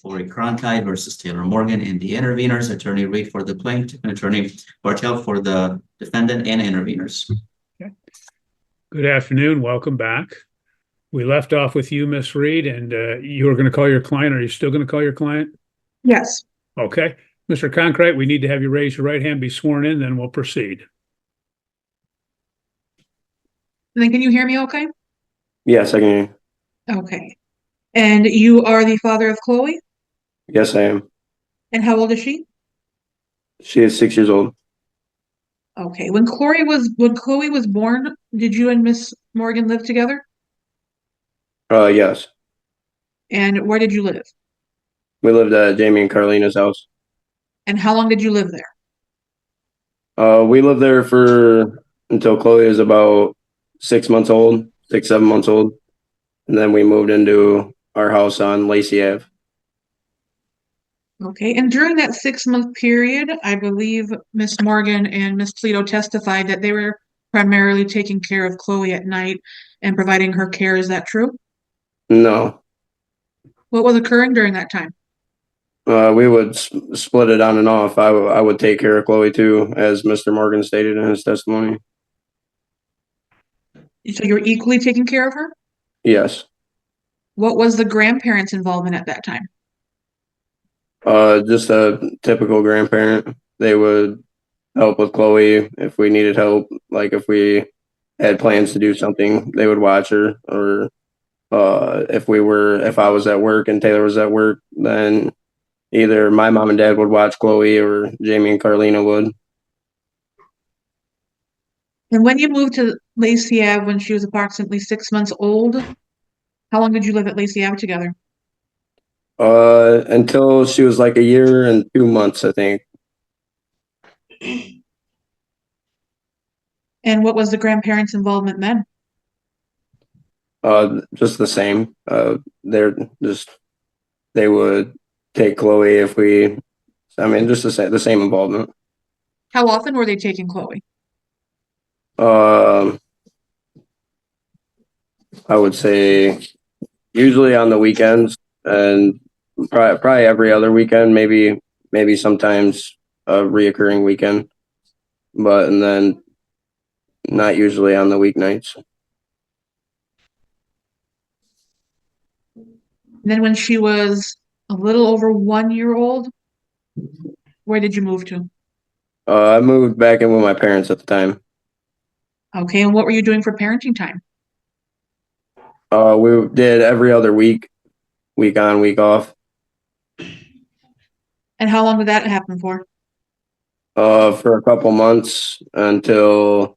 Aury Cronkhite versus Taylor Morgan, and the interveners, Attorney Reed for the plaintiff and Attorney Bartel for the defendant and interveners. Okay. Good afternoon. Welcome back. We left off with you, Miss Reed, and you were going to call your client. Are you still going to call your client? Yes. Okay. Mr. Cronkhite, we need to have you raise your right hand, be sworn in, then we'll proceed. And then can you hear me okay? Yes, I can hear you. Okay. And you are the father of Chloe? Yes, I am. And how old is she? She is 6 years old. Okay. When Chloe was born, did you and Miss Morgan live together? Yes. And where did you live? We lived at Jamie and Carlina's house. And how long did you live there? We lived there until Chloe was about 6 months old, 7 months old. And then we moved into our house on Lacey Ave. Okay. And during that 6-month period, I believe Miss Morgan and Miss Toledo testified that they were primarily taking care of Chloe at night and providing her care. Is that true? No. What was occurring during that time? We would split it on and off. I would take care of Chloe too, as Mr. Morgan stated in his testimony. So you were equally taking care of her? Yes. What was the grandparents' involvement at that time? Just a typical grandparent. They would help with Chloe if we needed help. Like if we had plans to do something, they would watch her. Or if I was at work and Taylor was at work, then either my mom and dad would watch Chloe or Jamie and Carlina would. And when you moved to Lacey Ave when she was approximately 6 months old, how long did you live at Lacey Ave together? Until she was like a year and 2 months, I think. And what was the grandparents' involvement then? Just the same. They would take Chloe just the same involvement. How often were they taking Chloe? I would say usually on the weekends and probably every other weekend, maybe sometimes a reoccurring weekend, and then not usually on the weeknights. And then when she was a little over 1 year old, where did you move to? I moved back in with my parents at the time. Okay, and what were you doing for parenting time? We did every other week on, week off. And how long did that happen for? For a couple months until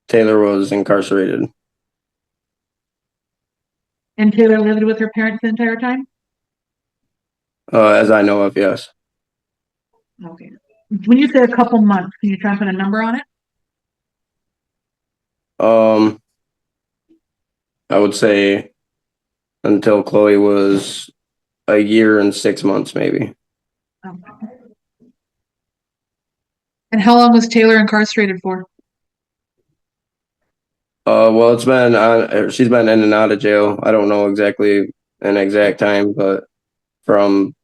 Taylor was incarcerated. And Taylor lived with her parents the entire time? As I know of, yes. Okay. When you say a couple months, can you try and put a number on it? I would say until Chloe was a year and 6 months, maybe. Okay. And how long was Taylor incarcerated for? Well, she's been in and out of jail. I don't know exactly an exact time, but from,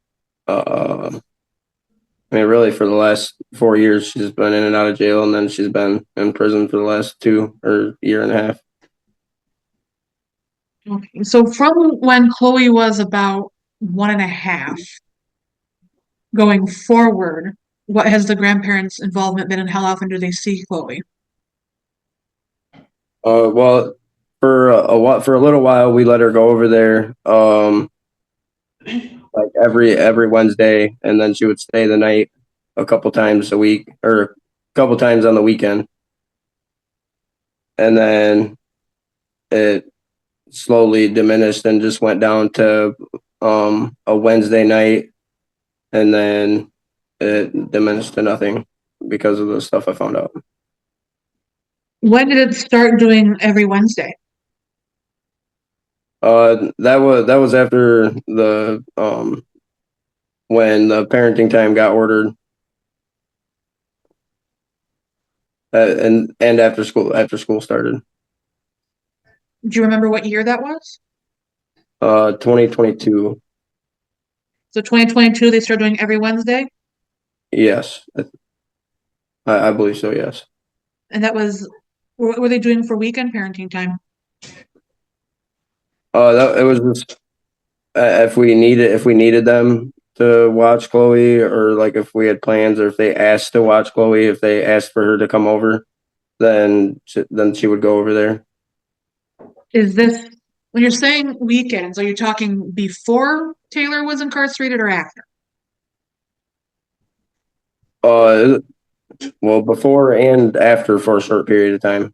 really for the last 4 years, she's been in and out of jail, and then she's been in prison for the last 2 or year and a half. Okay, so from when Chloe was about 1.5, going forward, what has the grandparents' involvement been and how often do they see Chloe? Well, for a little while, we let her go over there, like every Wednesday, and then she would stay the night a couple times a week or a couple times on the weekend, and then it slowly diminished and just went down to a Wednesday night, and then it diminished to nothing because of the stuff I found out. When did it start doing every Wednesday? That was after the when the parenting time got ordered, and after school started. Do you remember what year that was? 2022. So 2022, they started doing every Wednesday, Yes, I believe so. Yes. and that was, what were they doing for weekend parenting time? It was just if we needed them to watch Chloe, or like if we had plans, or if they asked to watch Chloe, if they asked for her to come over, then she would go over there. Is this, when you're saying weekends, are you talking before Taylor was incarcerated or after? Uh, well, before and after for a short period of time.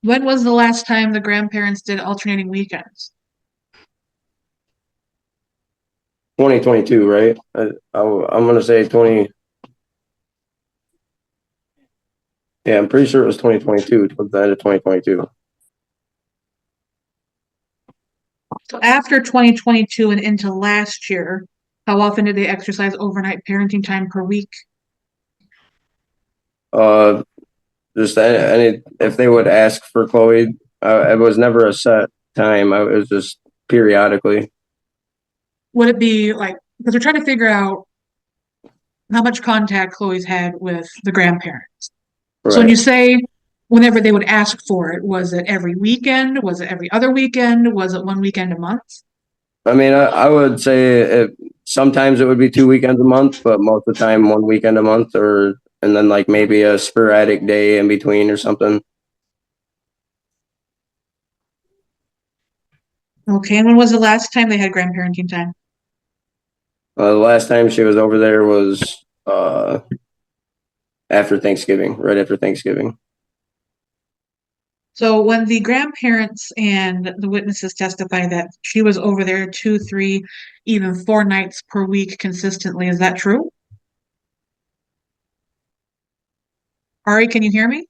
When was the last time the grandparents did alternating weekends? 2022, right? I'm gonna say 20. Yeah, I'm pretty sure it was 2022, towards the end of 2022. So after 2022 and into last year, how often did they exercise overnight parenting time per week? Uh, just any if they would ask for Chloe, it was never a set time. It was just periodically. Would it be like, because we're trying to figure out how much contact Chloe's had with the grandparents. So when you Right. say whenever they would ask for it, was it every weekend? Was it every other weekend? Was it one weekend a month? I mean, I would say sometimes it would be 2 weekends a month, but most of the time 1 weekend a month, and then like maybe a sporadic day in between or something. Okay, and when was the last time they had grandparenting time? The last time she was over there was after Thanksgiving, right after Thanksgiving. So when the grandparents and the witnesses testify that she was over there 2, 3, even 4 nights per week consistently, is that true? Ari, can you hear me?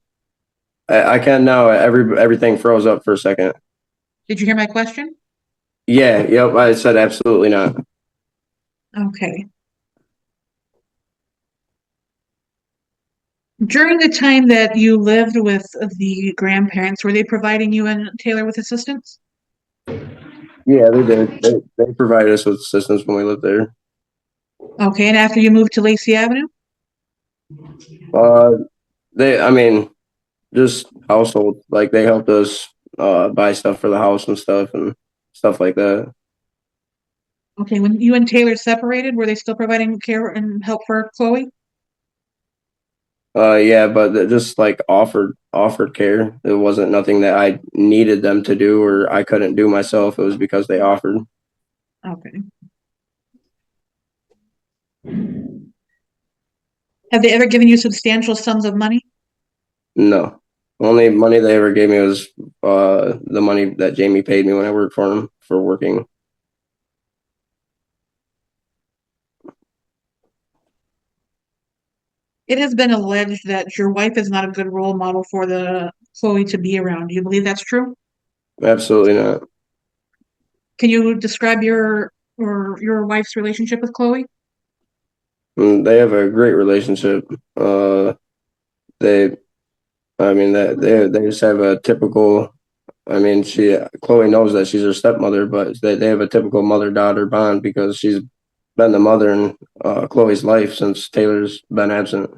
I can now. Everything froze up for a second. Did you hear my question? Yeah. Yep. I said absolutely not. Okay. During the time that you lived with the grandparents, were they providing you and Taylor with assistance? Yeah, they did. They provided us with assistance when we lived there. Okay, and after you moved to Lacey Avenue? Uh, I mean, just household. Like they helped us buy stuff for the house and stuff like that. Okay, when you and Taylor separated, were they still providing care and help for Chloe? Yeah, but they just like offered care. It wasn't nothing that I needed them to do or I couldn't do myself. It was because they offered. Okay. Have they ever given you substantial sums of money? No. Only money they ever gave me was the money that Jamie paid me when I worked for him for working. It has been alleged that your wife is not a good role model for the Chloe to be around. Do you believe that's true? Absolutely not. Can you describe your wife's relationship with Chloe? They have a great relationship. They, I mean, that they just have a typical. I mean, Chloe knows that she's her stepmother, but they have a typical mother-daughter bond because she's been the mother in Chloe's life since Taylor's been absent.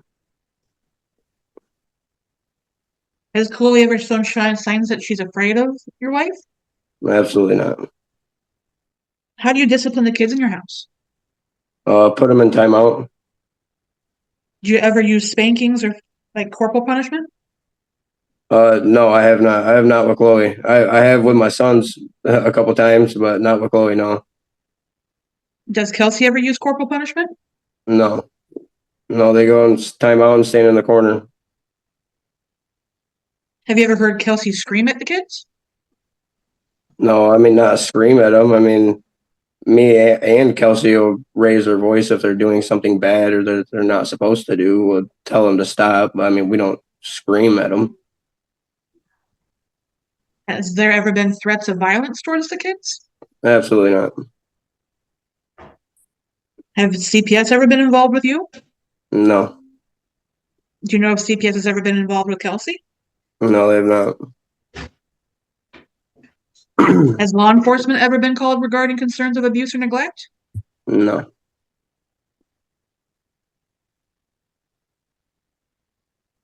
Has Chloe ever shown signs that she's afraid of your wife? Absolutely not. How do you discipline the kids in your house? Put them in timeout. Do you ever use spankings or like corporal punishment? No, I have not. I have not with Chloe. I have with my sons a couple times, but not with Chloe. No, Does Kelsey ever use corporal punishment? no, no. They go and timeout and stand in the corner. Have you ever heard Kelsey scream at the kids? No, I mean not scream at them. I mean and Kelsey will raise their voice if they're doing something bad or that they're not supposed to do. We'll tell them to stop. I mean, we don't scream at them. Has there ever been threats of violence towards the kids? Absolutely not. Have CPS ever been involved with you? No, Do you know if CPS has ever been involved with Kelsey? no, they have not. Has law enforcement ever been called regarding concerns of abuse or neglect? No.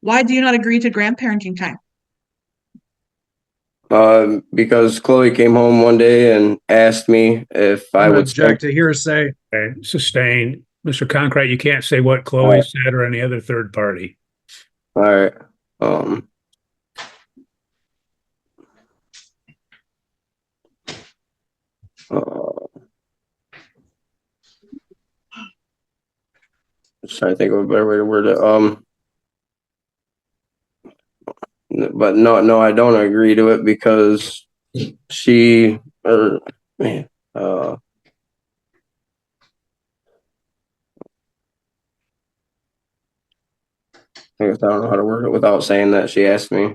Why do you not agree to grandparenting time? Because Chloe came home one day and asked me if I I'm gonna would stay. object to hearsay. Okay, sustained. Mr. Cronkhite, you can't say what Chloe Alright. said or any other third party. All right. Just trying to think of a better way to word it. But no, I don't agree to it because she, or man, I guess I don't know how to word it without saying that she asked me.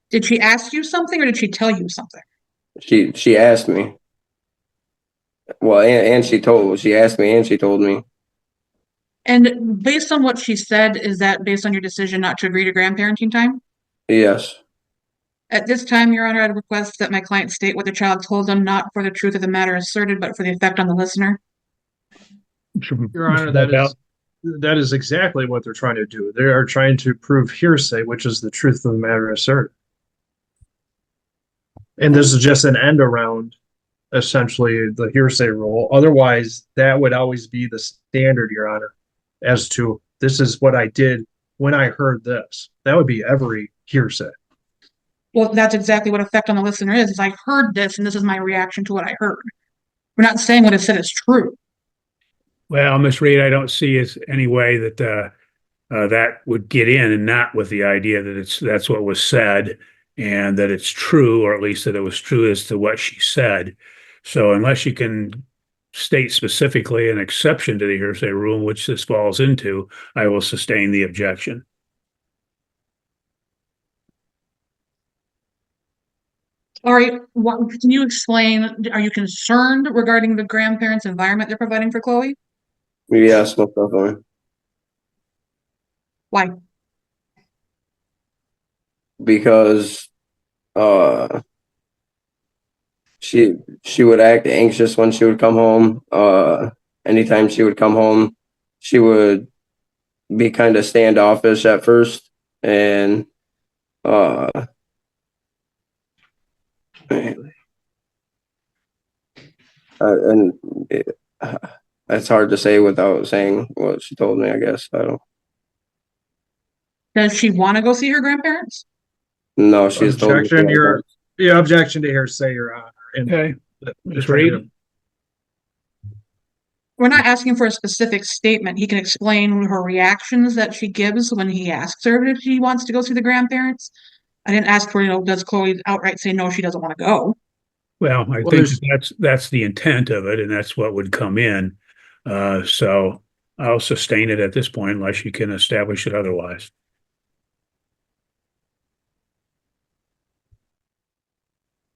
Did she ask you something or did she tell you something? She asked me. Well, and she asked me and she told me. And based on what she said, is that based on your decision not to agree to grandparenting time? Yes. At this time, Your Honor, I'd request that my client state what the child told them, not for the truth of the matter asserted, but for the effect on the listener. Your Honor, that is exactly what they're trying to do. They are trying to prove hearsay, which is the truth of the matter asserted. And this is just an end around, essentially, the hearsay rule. Otherwise, that would always be the standard, Your Honor, as to this is what I did when I heard this. That would be every hearsay. Well, that's exactly what effect on the listener is I heard this and this is my reaction to what I heard. We're not saying what it said is true. Well, Ms. Reed, I don't see as any way that that would get in and not with the idea that that's what was said and that it's true, or at least that it was true as to what she said. So unless you can state specifically an exception to the hearsay rule, which this falls into, I will sustain the objection. All right, can you explain, are you concerned regarding the grandparents' environment they're providing for Chloe? Yes, most definitely. Why? Because she would act anxious when she would come home. Anytime she would come home, she would be kind of standoffish at first, and and it's hard to say without saying what she told me, I guess. I don't. Does she want to go see her grandparents? No, she's told me. Objection, objection to hearsay, Your Honor. And Okay, Ms. Reed? We're not asking for a specific statement. He can explain her reactions that she gives when he asks her if she wants to go see the grandparents. I didn't ask for, does Chloe outright say no, she doesn't want to go? Well, I think that's the intent of it, and that's what would come in. So I'll sustain it at this point unless you can establish it otherwise.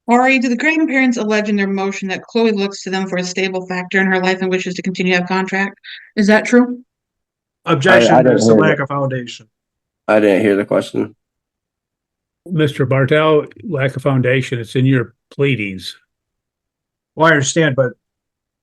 Aury, do the grandparents allege in their motion that Chloe looks to them for a stable factor in her life and wishes to continue to have contract? Is that true? Objection, didn't there's some hear lack that. of foundation. I didn't hear the question. Mr. Bartel, lack of foundation, it's in your pleadings. Well, I understand, but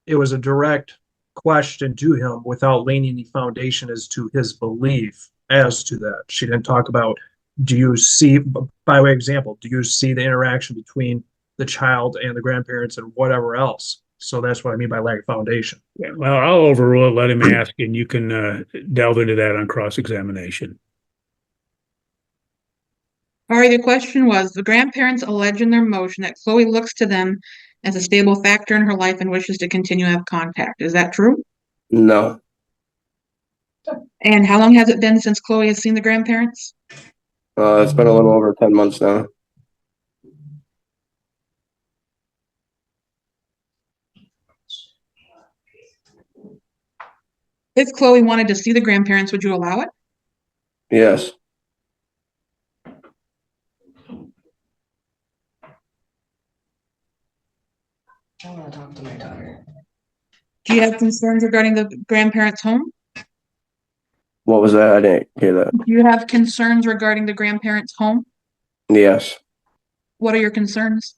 it was a direct question to him without laying any foundation as to his belief as to that. She didn't talk about, do you see, by way of example, do you see the interaction between the child and the grandparents and whatever else? So that's what I mean by lack of foundation. Well, I'll overrule it, let him ask, and you can delve into that on cross-examination. Aury, the question was, the grandparents allege in their motion that Chloe looks to them as a stable factor in her life and wishes to continue to have contact. Is that true? No. And how long has it been since Chloe has seen the grandparents? It's been a little over 10 months now. If Chloe wanted to see the grandparents, would you allow it? Yes. I want to talk to my daughter. Do you have concerns regarding the grandparents' home? What was that? I didn't hear that. Do you have concerns regarding the grandparents' home? Yes. What are your concerns?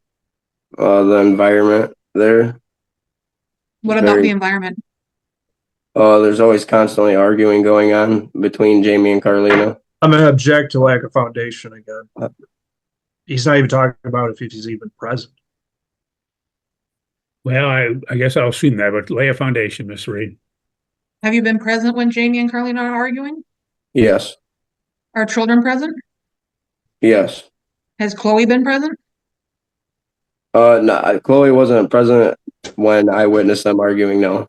The environment there. What about Very- the environment? There's always constantly arguing going on between Jamie and Carlina. I'm gonna object to lack of foundation again. He's not even talking about if he's even present. Well, I guess I'll assume that, but lay a foundation, Miss Reed. Have you been present when Jamie and Carlina are arguing? Yes, Are children present? yes. Has Chloe been present? No, Chloe wasn't present when I witnessed them arguing. No,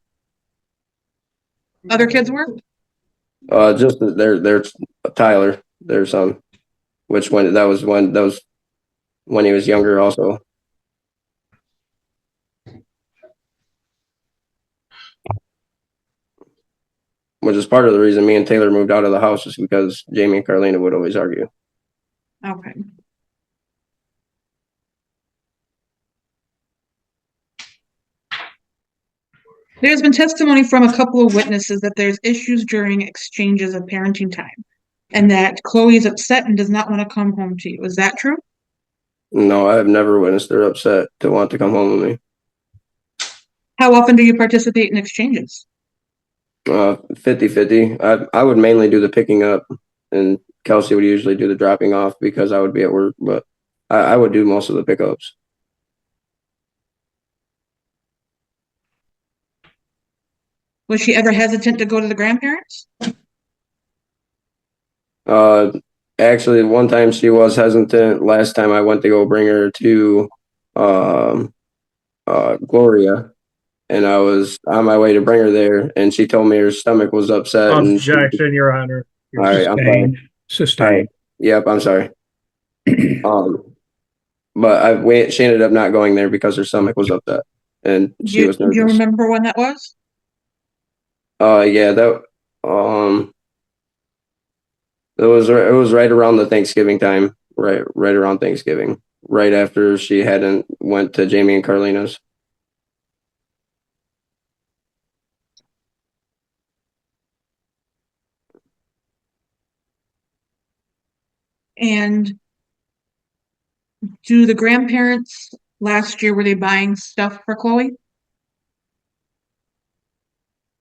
Other kids were? just there's Tyler, their son, which that was when he was younger also. Which is part of the reason me and Taylor moved out of the house, is because Jamie and Carlina would always argue. Okay. There's been testimony from a couple of witnesses that there's issues during exchanges of parenting time, and that Chloe is upset and does not want to come home to you. Is that true? No, I have never witnessed her upset to want to come home with me. How often do you participate in exchanges? 50-50. I would mainly do the picking up, and Kelsey would usually do the dropping off because I would be at work, but I would do most of the pickups. Was she ever hesitant to go to the grandparents? Actually, one time she was hesitant. Last time I went to go bring her to Gloria, and I was on my way to bring her there, and she told me her stomach was upset. Objection, Your Honor. All right, I'm sorry. Sustained. Yep, I'm sorry. But she ended up not going there because her stomach was upset, and she was nervous. Do you remember when that was? Yeah, it was right around the Thanksgiving time, right around Thanksgiving, right after she hadn't went to Jamie and Carlina's. And do the grandparents last year, were they buying stuff for Chloe?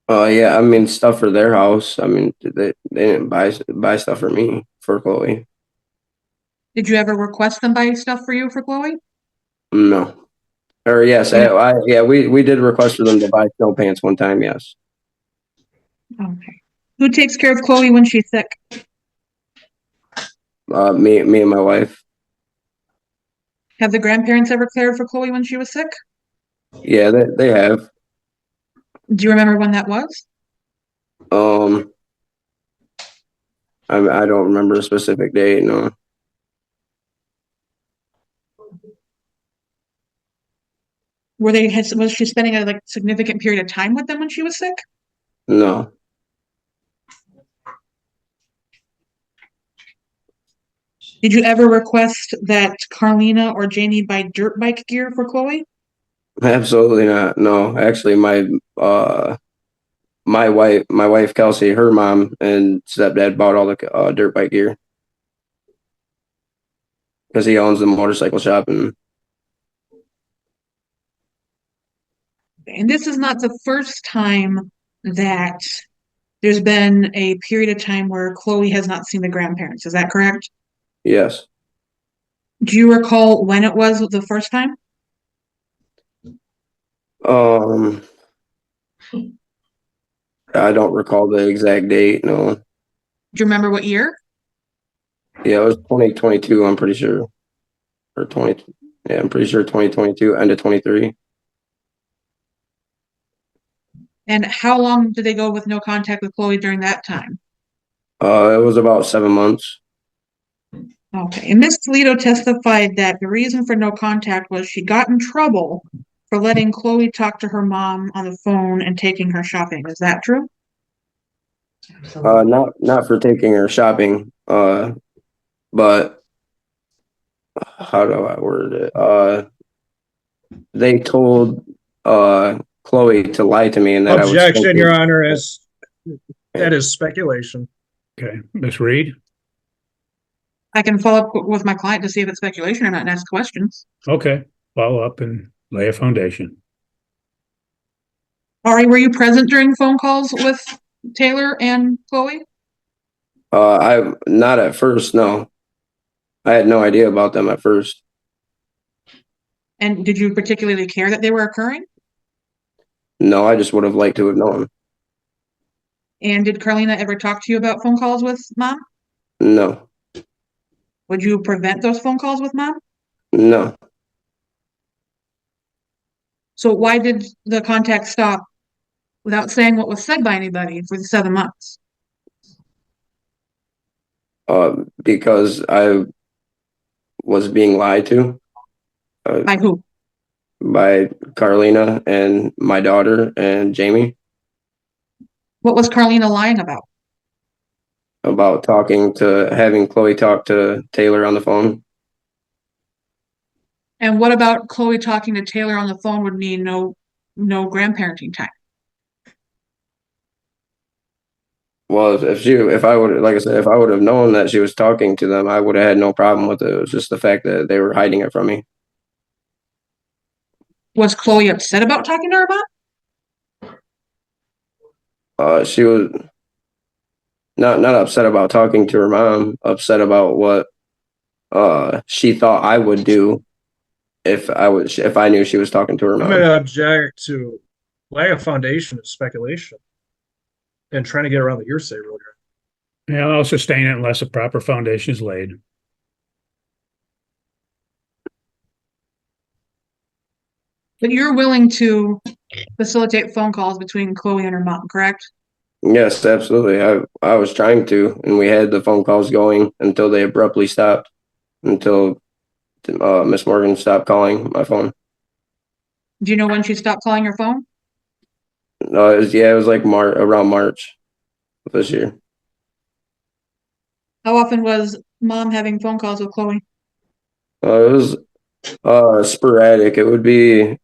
Yeah, I mean stuff for their house. I mean they didn't buy stuff for me, for Chloe. Did you ever request them buy stuff for you for Chloe? No. Or yes, yeah, we did request for them to buy snow pants one time. Yes. Okay. Who takes care of Chloe when she's sick? Me and my wife. Have the grandparents ever cared for Chloe when she was sick? Yeah, they have. Do you remember when that was? I don't remember a specific date. No. Was she spending a significant period of time with them when she was sick? No. Did you ever request that Carlina or Janie buy dirt bike gear for Chloe? Absolutely not. No, actually, my wife Kelsey, her mom and stepdad bought all the dirt bike gear because he owns the motorcycle shop. And this is not the first time that there's been a period of time where Chloe has not seen the grandparents. Is that correct? Yes. Do you recall when it was the first time? I don't recall the exact date. No. Do you remember what year? Yeah, it was 2022. I'm pretty sure, or 20. Yeah, I'm pretty sure 2022, end of 23. And how long did they go with no contact with Chloe during that time? It was about 7 months. Okay. And Miss Toledo testified that the reason for no contact was she got in trouble for letting Chloe talk to her mom on the phone and taking her shopping. Is that true? Not for taking her shopping. But how do I word it? They told Chloe to lie to me, and that Objection, Your Honor, that is speculation. Okay, Miss Reed. I can follow up with my client to see if it's speculation or not and ask questions. Okay. follow up and lay a foundation. Aury, were you present during phone calls with Taylor and Chloe? I not at first, no. I had no idea about them at first. And did you particularly care that they were occurring? No, I just would have liked to have known. And did Carlina ever talk to you about phone calls with mom? No, Would you prevent those phone calls with mom? no. So why did the contact stop without saying what was said by anybody for the 7 months? Because I was being lied to By who? by Carlina and my daughter and Jamie What was Carlina lying about? about having Chloe talk to Taylor on the phone. And what about Chloe talking to Taylor on the phone would mean no grandparenting time? Well, if I would, like I said, if I would have known that she was talking to them, I would have had no problem with it. It was just the fact that they were hiding it from me. Was Chloe upset about talking to her mom? She was not upset about talking to her mom, upset about what she thought I would do if I knew she was talking to her I'm mom. gonna object to laying a foundation of speculation and trying to get around the hearsay rule here. Yeah, I'll sustain it unless a proper foundation is laid. But you're willing to facilitate phone calls between Chloe and her mom, correct? Yes, absolutely. I was trying to, and we had the phone calls going until they abruptly stopped, until Miss Morgan stopped calling my phone. Do you know when she stopped calling your phone? It was like around March of this year. How often was mom having phone calls with Chloe? It was sporadic. It would be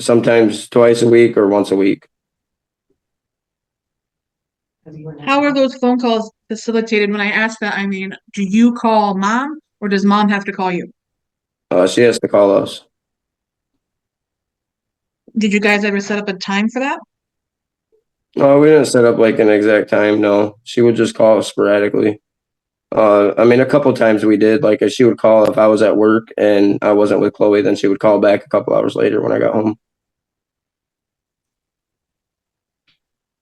sometimes twice a week or once a week. How are those phone calls facilitated? When I ask that, I mean, do you call mom or does mom have to call you? She has to call us. Did you guys ever set up a time for that? No, we didn't set up like an exact time. No, she would just call us sporadically. I mean, a couple times we did. Like, she would call if I was at work and I wasn't with Chloe, then she would call back a couple hours later when I got home.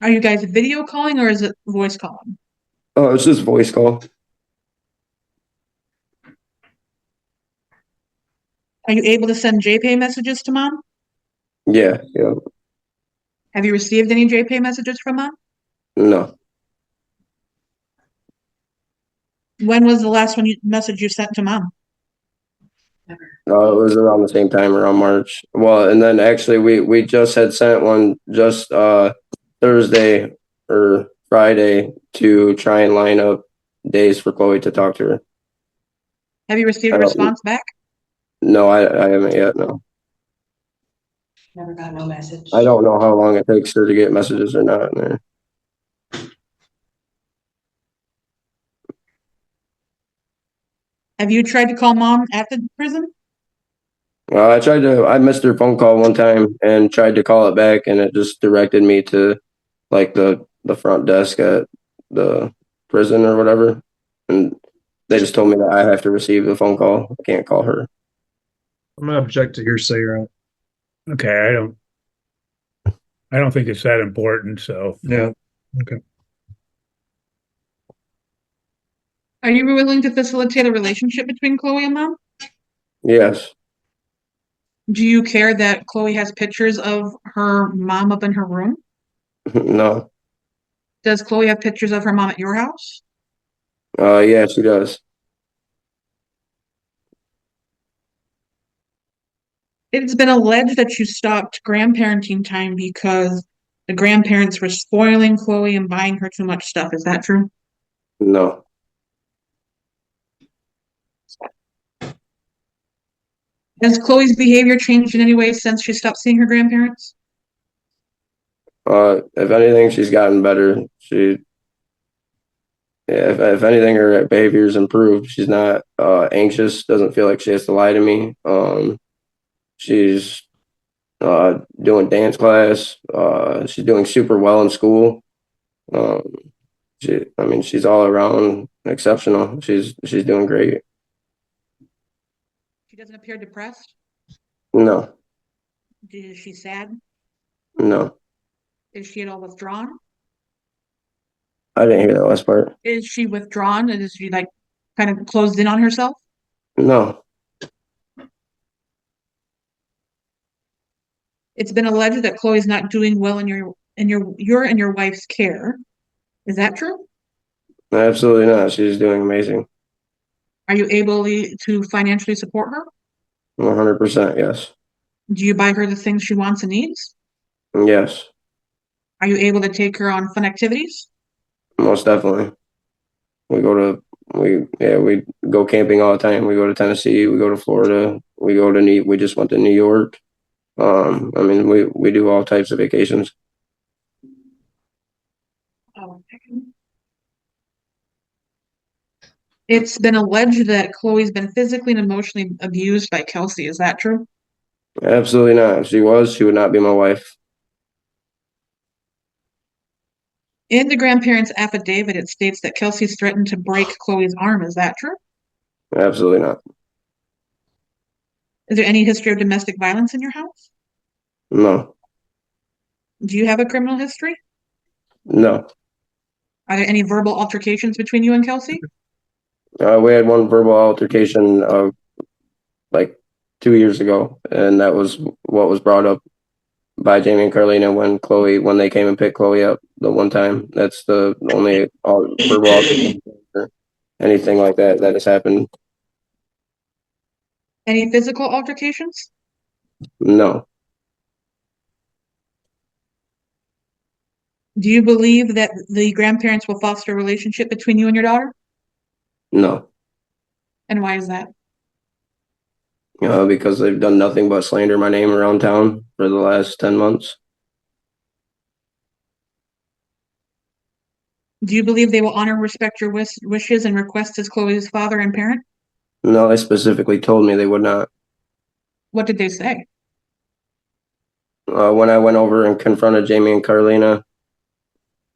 Are you guys video calling or is it voice calling? Oh, it's just voice call. Are you able to send JPay messages to mom? Yeah, yeah. Have you received any JPay messages from mom? No. When was the last message you sent to mom? No, it was around the same time, around March. Well, and then actually we just had sent one just Thursday or Friday to try and line up days for Chloe to talk to her. Have you received I a don't- response back? No, I haven't yet. No, Never got no message. I don't know how long it takes her to get messages or not in there. Have you tried to call mom at the prison? I missed her phone call one time and tried to call it back, and it just directed me to like the front desk at the prison or whatever. And they just told me that I have to receive the phone call. I can't call her. I'm gonna object to hearsay, right? Okay, I don't think it's that important, so Yeah. Okay. Are you willing to facilitate a relationship between Chloe and mom? Yes. Do you care that Chloe has pictures of her mom up in her room? No. Does Chloe have pictures of her mom at your house? Yeah, she does. It's been alleged that you stopped grandparenting time because the grandparents were spoiling Chloe and buying her too much stuff. Is that true? No. Has Chloe's behavior changed in any way since she stopped seeing her grandparents? If anything, she's gotten better. If anything, her behavior's improved. She's not anxious. Doesn't feel like she has to lie to me. She's doing dance class. She's doing super well in school. Um, she's all around exceptional. She's doing great. She doesn't appear depressed. No, Is she sad? no, Is she at all withdrawn? I didn't hear that last part. Is she withdrawn? And is she like kind of closed in on herself? No, It's been alleged that Chloe's not doing well in your and your wife's care. Is that true? absolutely not. She's doing amazing. Are you able to financially support her? 100%. Yes. Do you buy her the things she wants and needs? Yes. Are you able to take her on fun activities? Most definitely. We go camping all the time. We go to Tennessee, we go to Florida, we just went to New York. We do all types of vacations. It's been alleged that Chloe's been physically and emotionally abused by Kelsey. Is that true? Absolutely not. If she would not be my wife. In the grandparents' affidavit, it states that Kelsey's threatened to break Chloe's arm. Is that true? Absolutely not. Is there any history of domestic violence in your house? No. Do you have a criminal history? No. Are there any verbal altercations between you and Kelsey? We had one verbal altercation like 2 years ago, and that was what was brought up by Jamie and Carlina when they came and picked Chloe up the one time. That's the only verbal altercation or anything like that has happened. Any physical altercations? No. Do you believe that the grandparents will foster a relationship between you and your daughter? No. And why is that? Because they've done nothing but slander my name around town for the last 10 months. Do you believe they will honor and respect your wishes and requests as Chloe's father and parent? No, they specifically told me they would not. What did they say? When I went over and confronted Jamie and Carlina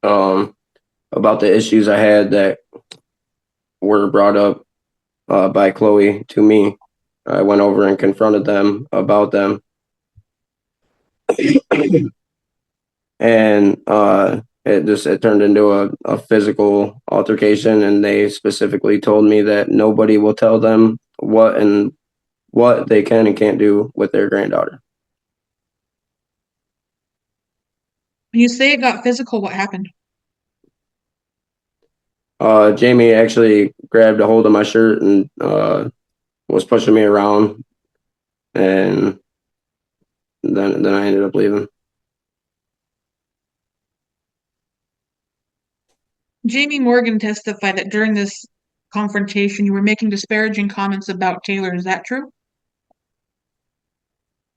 about the issues I had that were brought up by Chloe to me, I went over and confronted them about them. And it turned into a physical altercation, and they specifically told me that nobody will tell them what they can and can't do with their granddaughter. When you say it got physical, what happened? Jamie actually grabbed a hold of my shirt and was pushing me around, and then I ended up leaving. Jamie Morgan testified that during this confrontation, you were making disparaging comments about Taylor. Is that true?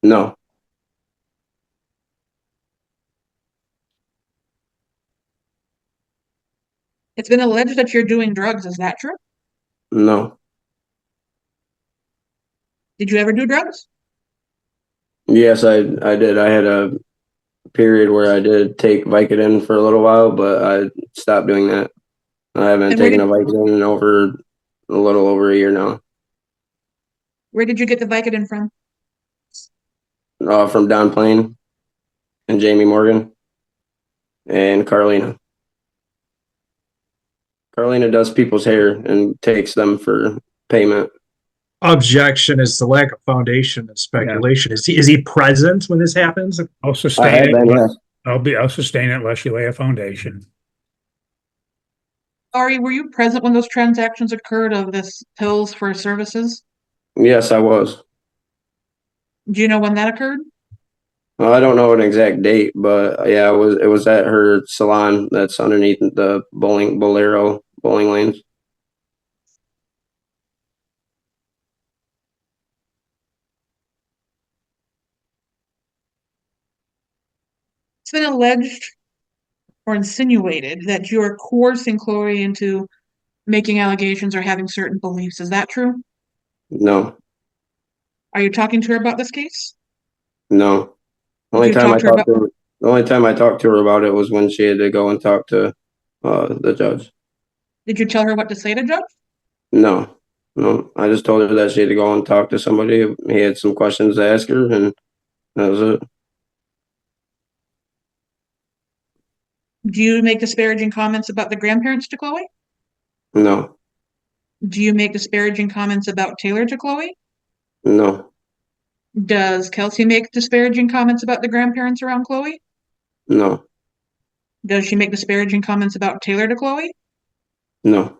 No. It's been alleged that you're doing drugs. Is that true? No. Did you ever do drugs? Yes, I did. I had a period where I did take Vicodin for a little while, but I stopped doing that. I haven't And where taken a did- Vicodin in a little over a year now. Where did you get the Vicodin from? From Don Plain and Jamie Morgan and Carlina. Carlina does people's hair and takes them for payment. Objection is the lack of foundation and speculation. Is he present when this happens? I'll I sustain have it. been, yes. I'll sustain it unless you lay a foundation. Aury, were you present when those transactions occurred of this pills for services? Yes, I was. Do you know when that occurred? Well, I don't know an exact date, but yeah, it was at her salon that's underneath the Bolero bowling lanes. It's been alleged or insinuated that you are coercing Chloe into making allegations or having certain beliefs. Is that true? No. Are you talking to her about this case? No. Did you talk to her about, The only time I talked to her about it was when she had to go and talk to the judge. did you tell her what to say to judge? No, no. I just told her that she had to go and talk to somebody. He had some questions to ask her, and that was it. Do you make disparaging comments about the grandparents to Chloe? No, Do you make disparaging comments about Taylor to Chloe? no, Does Kelsey make disparaging comments about the grandparents around Chloe? no, Does she make disparaging comments about Taylor to Chloe? no.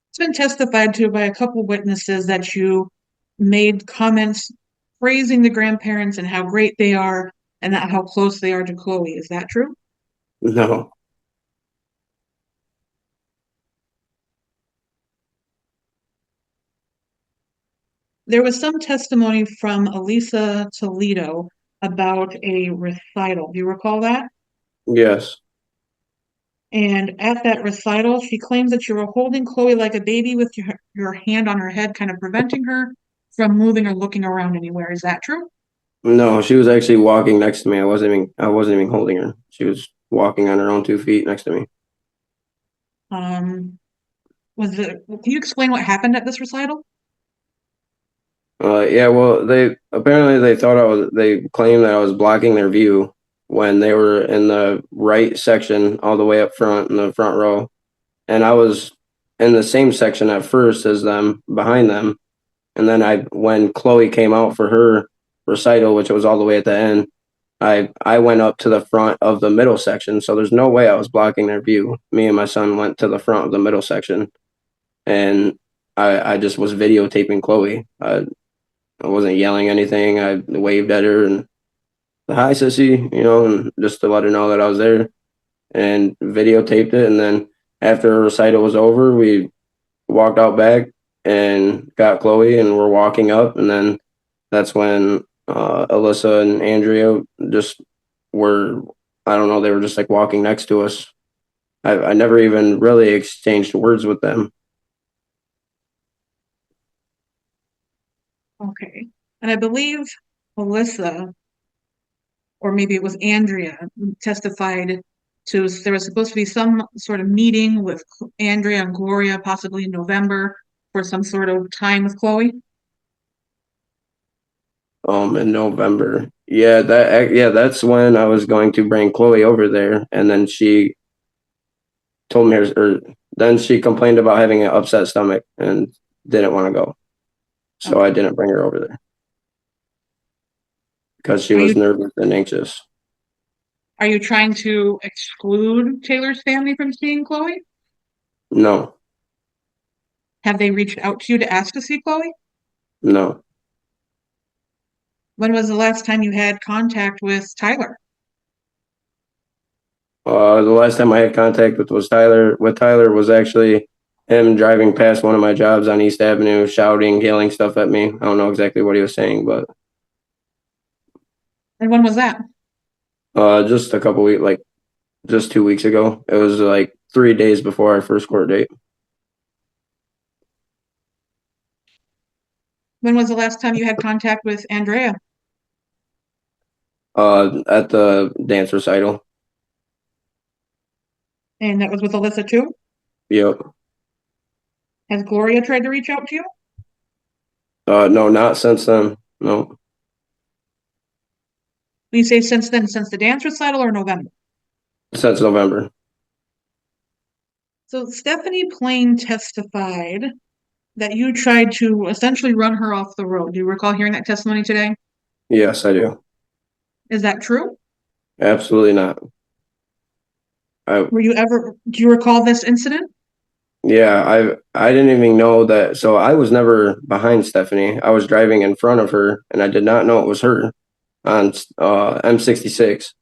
It's been testified to by a couple witnesses that you made comments praising the grandparents and how great they are and that how close they are to Chloe. Is that true? No. There was some testimony from Elisa Toledo about a recital. Do you recall that? Yes. And at that recital, she claims that you were holding Chloe like a baby with your hand on her head, kind of preventing her from moving or looking around anywhere. Is that true? No, she was actually walking next to me. I wasn't even holding her. She was walking on her own 2 feet next to me. Can you explain what happened at this recital? Yeah, well, they thought they claimed that I was blocking their view when they were in the right section all the way up front in the front row. And I was in the same section at first as them, behind them. And then when Chloe came out for her recital, which was all the way at the end, I went up to the front of the middle section. So there's no way I was blocking their view. Me and my son went to the front of the middle section, and I just was videotaping Chloe. I wasn't yelling anything. I waved at her and hi, sissy, and just to let her know that I was there, and videotaped it. And then after her recital was over, we walked out back and got Chloe, and we're walking up. And then that's when Alyssa and Andrea just were, I don't know, they were just like walking next to us. I never even really exchanged words with them. Okay. And I believe Alyssa, or maybe it was Andrea, testified to there was supposed to be some sort of meeting with Andrea and Gloria, possibly in November, for some sort of time with Chloe. In November. Yeah, that's when I was going to bring Chloe over there, and then she told me, or then she complained about having an upset stomach and didn't want to go. So I didn't bring her over there because she was nervous and anxious. Are you trying to exclude Taylor's family from seeing Chloe? No, Have they reached out to you to ask to see Chloe? no. When was the last time you had contact with Tyler? The last time I had contact with Tyler was actually him driving past one of my jobs on East Avenue, shouting, yelling stuff at me. I don't know exactly what he was saying, but And when was that? just a couple weeks, like just 2 weeks ago. It was like 3 days before our first court date. When was the last time you had contact with Andrea? At the dance recital. And that was with Alyssa too? Yep. Has Gloria tried to reach out to you? No, not since then. No, When you say since then, since the dance recital or November? since November. So Stephanie Plain testified that you tried to essentially run her off the road. Do you recall hearing that testimony today? Yes, I do. Is that true? Absolutely not. Do you recall this incident? Yeah, I didn't even know that. So I was never behind Stephanie. I was driving in front of her, and I did not know it was her on M66.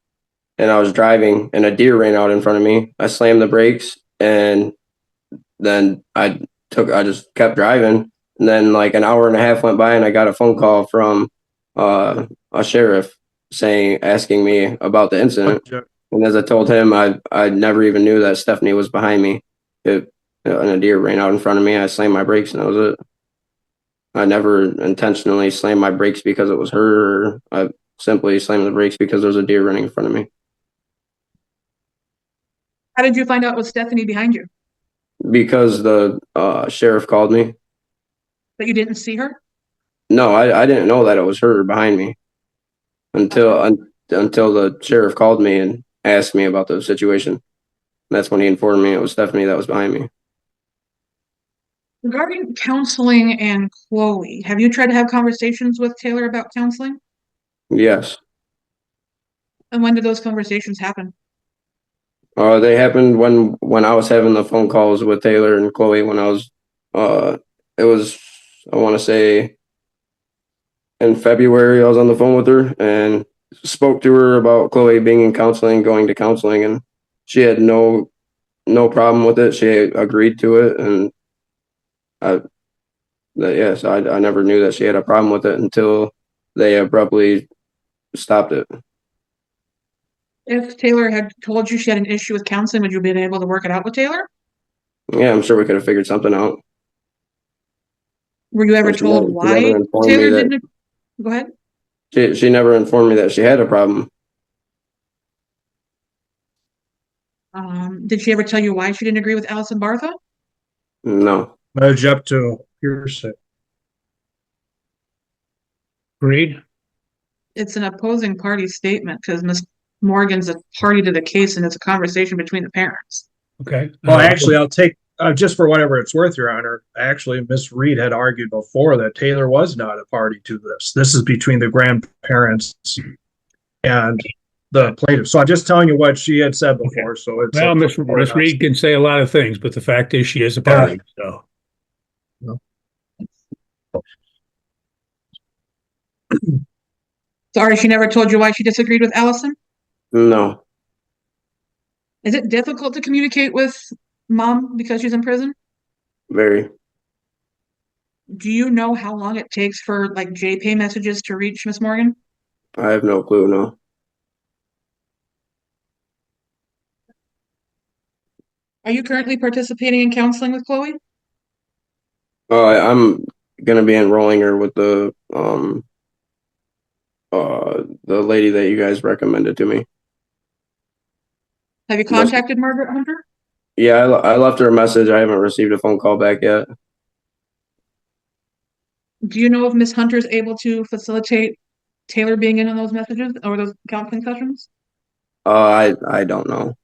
And I was driving, and a deer ran out in front of me. I slammed the brakes, and then I just kept driving. And then like an hour and a half went by, and I got a phone call from a sheriff asking me about the incident. And as I told him, I never even knew that Stephanie was behind me. And a deer ran out in front of me. I slammed my brakes, and that was it. I never intentionally slammed my brakes because it was her. Or I simply slammed the brakes because there was a deer running in front of me. How did you find out it was Stephanie behind you? Because the sheriff called me. That you didn't see her? No, I didn't know that it was her behind me until the sheriff called me and asked me about the situation. That's when he informed me it was Stephanie that was behind me. Regarding counseling and Chloe, have you tried to have conversations with Taylor about counseling? Yes. And when did those conversations happen? They happened when I was having the phone calls with Taylor and Chloe when I was it was, I want to say, in February. I was on the phone with her and spoke to her about Chloe being in counseling, going to counseling, and she had no problem with it. She agreed to it, and yes, I never knew that she had a problem with it until they abruptly stopped it. If Taylor had told you she had an issue with counseling, would you have been able to work it out with Taylor? Yeah, I'm sure we could have figured something out. Were you ever But told she why never informed me Taylor that didn't? Go ahead. she never informed me that she had a problem. Did she ever tell you why she didn't agree with Allison Bartha? No. Merge up to hearsay. Agreed? It's an opposing party statement because Miss Morgan's a party to the case and it's a conversation between the parents. Okay. Well, actually, I'll take, just for whatever it's worth, Your Honor, actually, Miss Reed had argued before that Taylor was not a party to this. This is between the grandparents and the plaintiff. So I'm just telling you what she had said before, so it's. Well, up Miss to the court. Reed can say a lot of things, but the fact is she is a party, so. Sorry, she never told you why she disagreed with Allison? No. Is it difficult to communicate with mom because she's in prison? Very. Do you know how long it takes for like JPay messages to reach Miss Morgan? I have no clue. No. Are you currently participating in counseling with Chloe? I'm gonna be enrolling her with the lady that you guys recommended to me. Have you contacted Margaret Hunter? Yeah, I left her a message. I haven't received a phone call back yet. Do you know if Miss Hunter is able to facilitate Taylor being in on those messages or those counseling sessions? I don't know.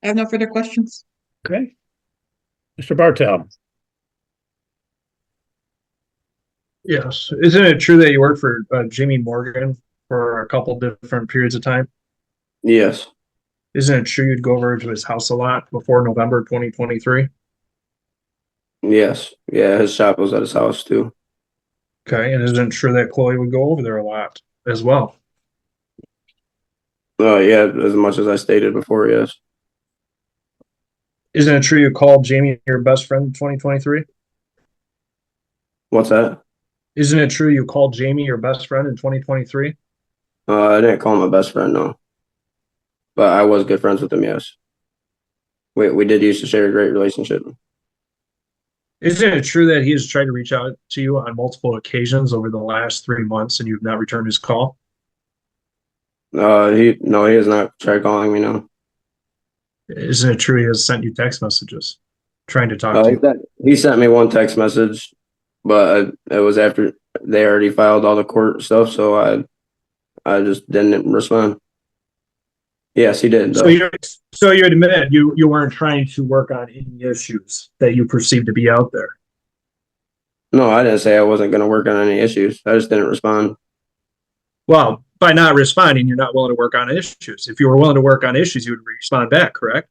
I have no further questions. Okay. Mr. Bartel. Yes. Isn't it true that you worked for Jimmy Morgan for a couple different periods of time? Yes. Isn't it true you'd go over to his house a lot before November 2023? Yes. Yeah, his shop was at his house too. Okay. And isn't it true that Chloe would go over there a lot as well? Yeah, as much as I stated before, yes. Isn't it true you called Jamie your best friend in 2023? What's that? Isn't it true you called Jamie your best friend in 2023? I didn't call him my best friend, no. But I was good friends with him, yes. We did used to share a great relationship. Isn't it true that he has tried to reach out to you on multiple occasions over the last 3 months and you've not returned his call? He has not tried calling me, no. Isn't it true he has sent you text messages trying to talk to you? He sent me one text message, but it was after they already filed all the court stuff, so I just didn't respond. Yes, he did. So you admit you weren't trying to work on any issues that you perceived to be out there. No, I didn't say I wasn't going to work on any issues. I just didn't respond. Well, by not responding, you're not willing to work on issues. If you were willing to work on issues, you would respond back, correct?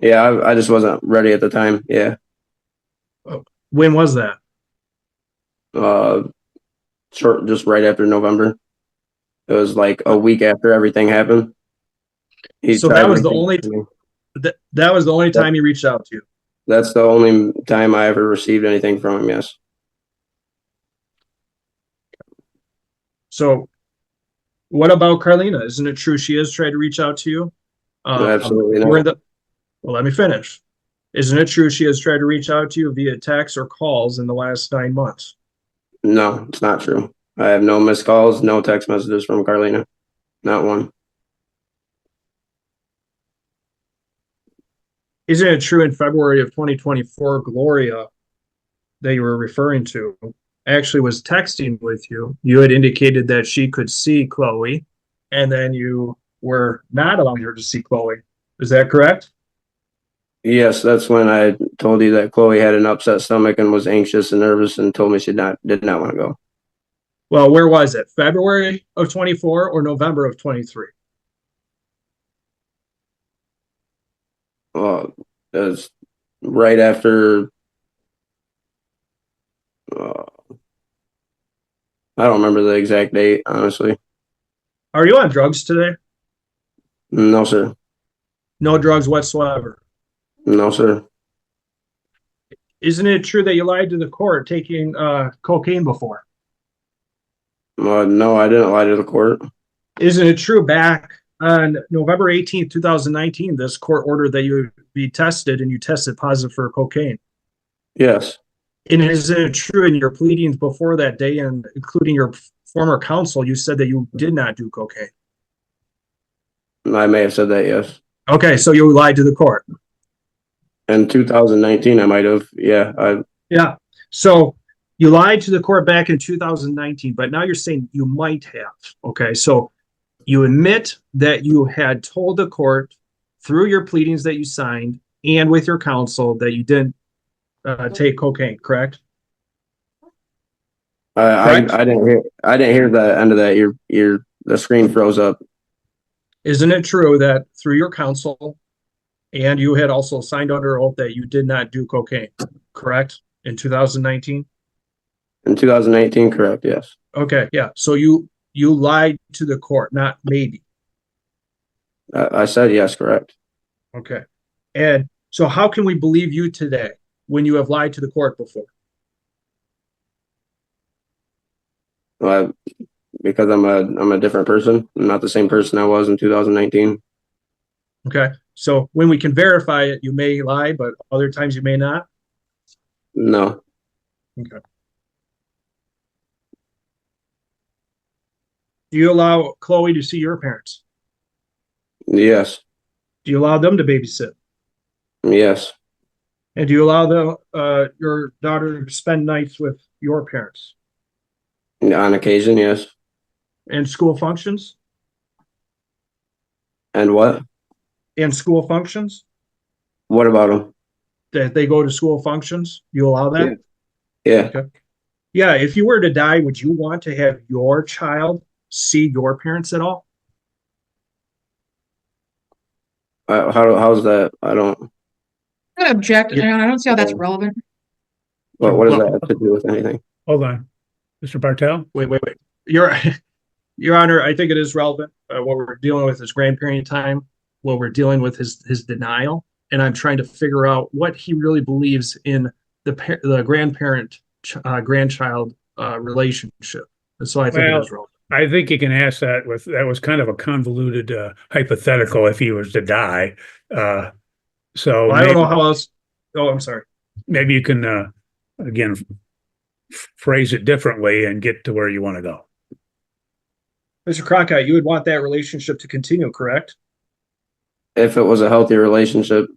Yeah, I just wasn't ready at the time. Yeah. When was that? Just right after November. It was like a week after everything happened. So that was the only that was the only time he reached out to you. That's the only time I ever received anything from him. Yes. So What about Carlina? Isn't it true she has tried to reach out to you? Absolutely During not. well, let me finish. Isn't it true she has tried to reach out to you via text or calls in the last 9 months? No, it's not true. I have no missed calls, no text messages from Carlina. Not one. Isn't it true in February of 2024, Gloria, that you were referring to, actually was texting with you? You had indicated that she could see Chloe, and then you were not allowing her to see Chloe. Is that correct? Yes, that's when I told you that Chloe had an upset stomach and was anxious and nervous and told me she did not want to go. Well, where was it? February of 24 or November of 23? It was right after. Uh, I don't remember the exact date, honestly. Are you on drugs today? No, sir. No drugs whatsoever. No, sir. Isn't it true that you lied to the court taking cocaine before? No, I didn't lie to the court. Isn't it true back on November 18th, 2019, this court ordered that you be tested and you tested positive for cocaine? Yes. And isn't it true in your pleadings before that day, and including your former counsel, you said that you did not do cocaine? I may have said that, yes. Okay, so you lied to the court. In 2019, I might have. Yeah. Yeah. So you lied to the court back in 2019, but now you're saying you might have. Okay, so you admit that you had told the court through your pleadings that you signed and with your counsel that you didn't take cocaine, correct? I Correct? I didn't hear the end of that. The screen froze up. Isn't it true that through your counsel and you had also signed under oath that you did not do cocaine, correct? In 2019? In 2018, correct, yes. Okay, yeah. So you lied to the court, not maybe. I said yes, correct. Okay. And so how can we believe you today when you have lied to the court before? Well, because I'm a different person. I'm not the same person I was in 2019. Okay. So when we can verify it, you may lie, but other times you may not. No. Okay. Do you allow Chloe to see your parents? Yes. Do you allow them to babysit? Yes. And do you allow your daughter to spend nights with your parents? On occasion, yes. And school functions? And what? And school functions? What about them? That they go to school functions? You allow that? Yeah. Okay. Yeah, if you were to die, would you want to have your child see your parents at all? How's that? I don't. I object. Yeah. I don't see how that's relevant. What does that have to do with anything? Hold on. Mr. Bartel? Wait. Your Honor, I think it is relevant. What we're dealing with is grandparenting time. What we're dealing with is his denial, and I'm trying to figure out what he really believes in the grandparent grandchild relationship. And so I think it is relevant. I think you can ask that that was kind of a convoluted hypothetical if he was to die. So Well, I don't know how else. Oh, I'm sorry. maybe you can again phrase it differently and get to where you want to go. Mr. Cronkhite, you would want that relationship to continue, correct? If it was a healthy relationship,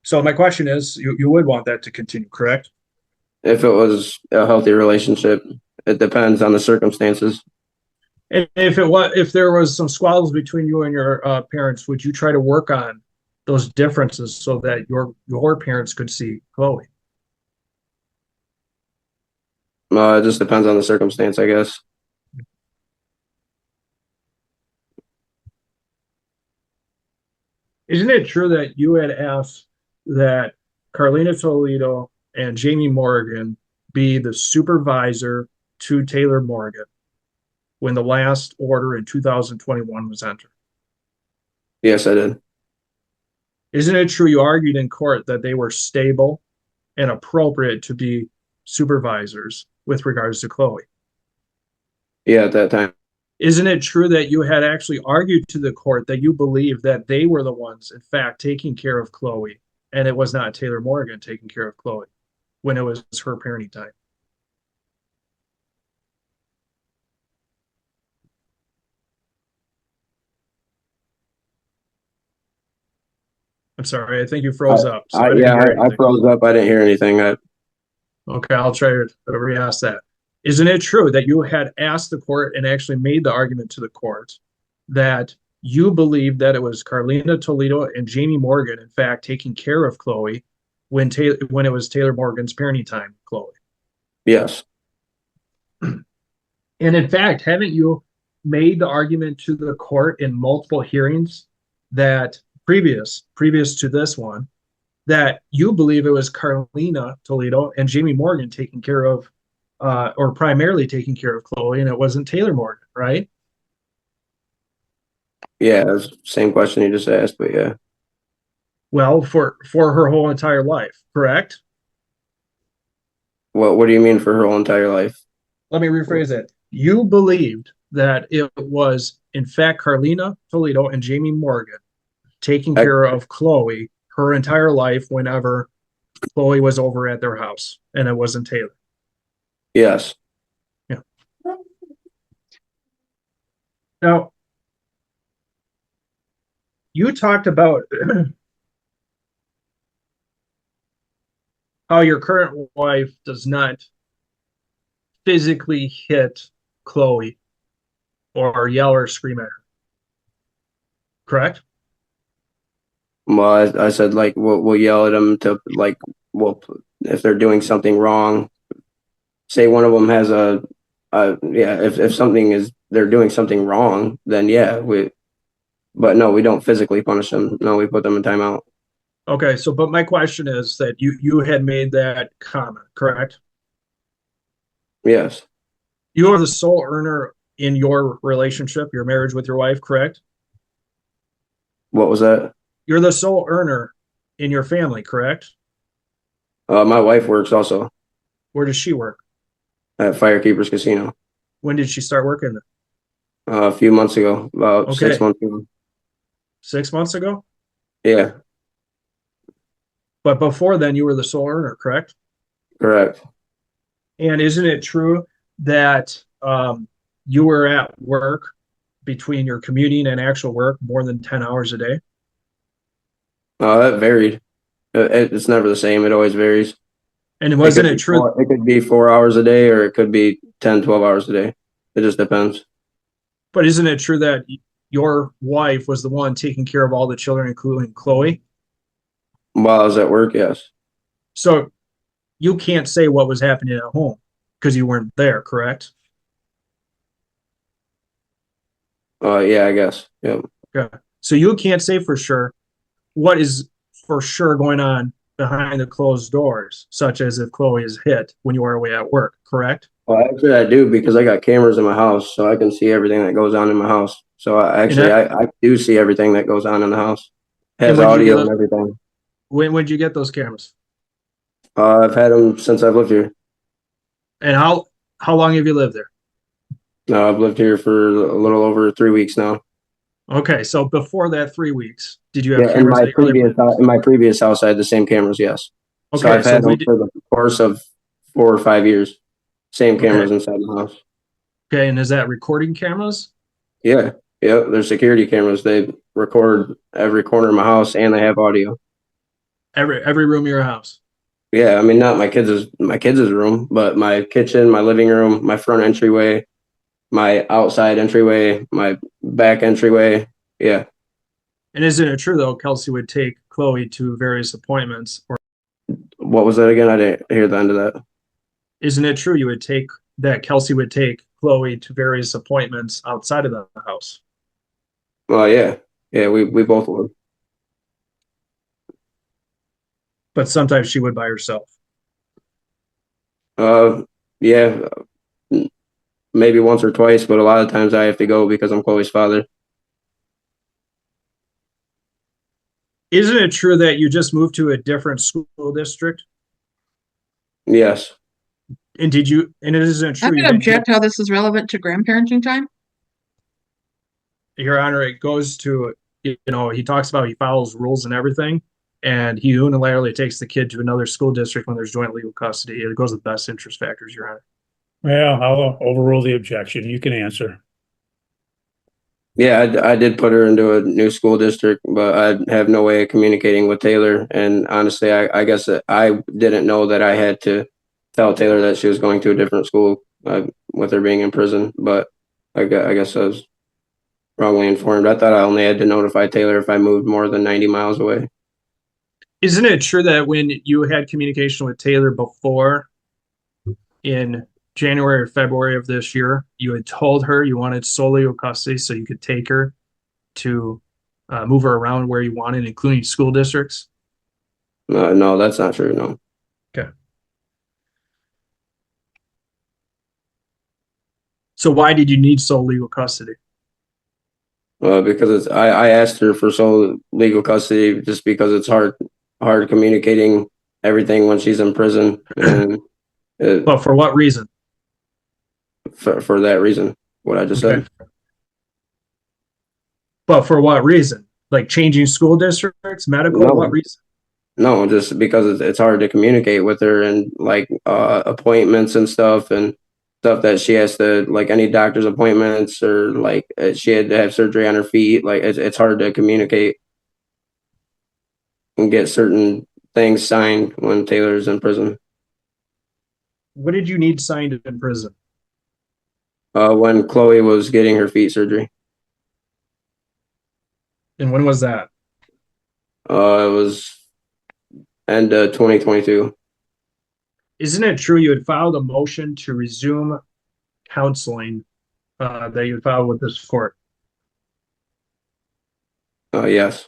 So my question is, you would want that to continue, correct? if it was a healthy relationship, it depends on the circumstances. And if there was some squabbles between you and your parents, would you try to work on those differences so that your parents could see Chloe? It just depends on the circumstance, I guess. Isn't it true that you had asked that Carlina Toledo and Jamie Morgan be the supervisor to Taylor Morgan when the last order in 2021 was entered? Yes, I did. Isn't it true you argued in court that they were stable and appropriate to be supervisors with regards to Chloe? Yeah, at that time. Isn't it true that you had actually argued to the court that you believe that they were the ones, in fact, taking care of Chloe, and it was not Taylor Morgan taking care of Chloe when it was her parenting time? I'm sorry, I think you froze up. So I didn't hear I anything. froze up. I didn't hear anything. Okay, I'll try to re-ask that. Isn't it true that you had asked the court and actually made the argument to the court that you believe that it was Carlina Toledo and Jamie Morgan, in fact, taking care of Chloe when it was Taylor Morgan's parenting time, Chloe? Yes. And in fact, haven't you made the argument to the court in multiple hearings that previous to this one, that you believe it was Carlina Toledo and Jamie Morgan taking care of, or primarily taking care of Chloe, and it wasn't Taylor Morgan, right? Yeah, that's the same question you just asked, but yeah. Well, for her whole entire life, correct? What do you mean for her whole entire life? Let me rephrase it. You believed that it was, in fact, Carlina Toledo and Jamie Morgan taking care of Chloe her entire life whenever Chloe was over at their house, and it wasn't Taylor. Yes. Yeah. Now, you talked about how your current wife does not physically hit Chloe or yell or scream at her. Correct? Well, I said like we'll yell at them to like if they're doing something wrong. Say one of them has if something is they're doing something wrong, then yeah but no, we don't physically punish them. No, we put them in timeout. Okay, so but my question is that you had made that comment, correct? Yes. You are the sole earner in your relationship, your marriage with your wife, correct? What was that? You're the sole earner in your family, correct? My wife works also Where does she work? at Firekeepers Casino. When did she start working there? A few months ago, about 6 months ago. 6 months ago? Yeah, But before then, you were the sole earner, correct? correct. And isn't it true that you were at work between your commuting and actual work more than 10 hours a day? That varied. It's never the same. It always varies. And wasn't it true? It could be 4 hours a day, or it could be 10, 12 hours a day. It just depends. But isn't it true that your wife was the one taking care of all the children, including Chloe? While I was at work, yes. So you can't say what was happening at home because you weren't there, correct? Yeah, I guess. Yeah. Okay. So you can't say for sure what is for sure going on behind the closed doors, such as if Chloe is hit when you are away at work, correct? Well, actually, I do because I got cameras in my house, so I can see everything that goes on in my house. So I do see everything that goes on in the house. It has audio and everything. When did you get those cameras? I've had them since I've lived here. And how long have you lived there? I've lived here for a little over 3 weeks now. Okay, so before that 3 weeks, did you have Yeah, in cameras my at your other place? in my previous house, I had the same cameras. Yes. So Okay, I've had them for the course of 4 or 5 years. Same cameras inside the house. Okay, and is that recording cameras? Yeah, they're security cameras. They record every corner of my house, and they have audio. Every room of your house. Yeah, I mean, not my kids' room, but my kitchen, my living room, my front entryway, my outside entryway, my back entryway. Yeah. And isn't it true though, Kelsey would take Chloe to various appointments, or What was that again? I didn't hear the end of that. isn't it true Kelsey would take Chloe to various appointments outside of the house? Well, yeah, we both would. But sometimes she would by herself. Yeah, maybe once or twice, but a lot of times I have to go because I'm Chloe's father. Isn't it true that you just moved to a different school district? Yes. And it isn't true. I'm gonna object how this is relevant to grandparenting time. Your Honor, it goes to, you know, he talks about he follows rules and everything, and he unilaterally takes the kid to another school district when there's joint legal custody. It goes with best interest factors, Your Honor. Well, I'll overrule the objection. You can answer. Yeah, I did put her into a new school district, but I have no way of communicating with Taylor. And honestly, I guess that I didn't know that I had to tell Taylor that she was going to a different school with her being in prison. But I guess I was wrongly informed. I thought I only had to notify Taylor if I moved more than 90 miles away. Isn't it true that when you had communication with Taylor before in January or February of this year, you had told her you wanted sole legal custody so you could take her to move her around where you wanted, including school districts? No, that's not true. No. Okay. So why did you need sole legal custody? Because I asked her for sole legal custody just because it's hard communicating everything when she's in prison, and But for what reason? for that reason, what I just said. But for what reason? Like changing school districts, medical, No. what reason? No, just because it's hard to communicate with her, and like appointments and stuff that she has to, like any doctor's appointments, or like she had to have surgery on her feet. Like it's hard to communicate and get certain things signed when Taylor's in prison. What did you need signed in prison? When Chloe was getting her feet surgery. And when was that? It was end of 2022. Isn't it true you had filed a motion to resume counseling that you had filed with this court? Yes.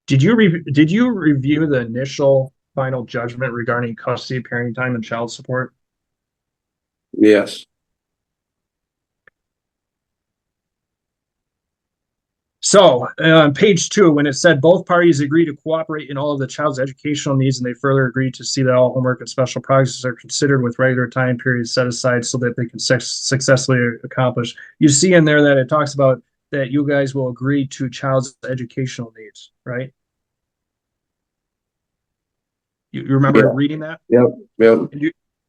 Did you review the initial final judgment regarding custody, parenting time, and child support? Yes. So on page 2, when it said both parties agree to cooperate in all of the child's educational needs, and they further agree to see that all homework and special projects are considered with regular time periods set aside so that they can successfully accomplish. You see in there that it talks about that you guys will agree to child's educational needs, right? You remember reading that? Yep.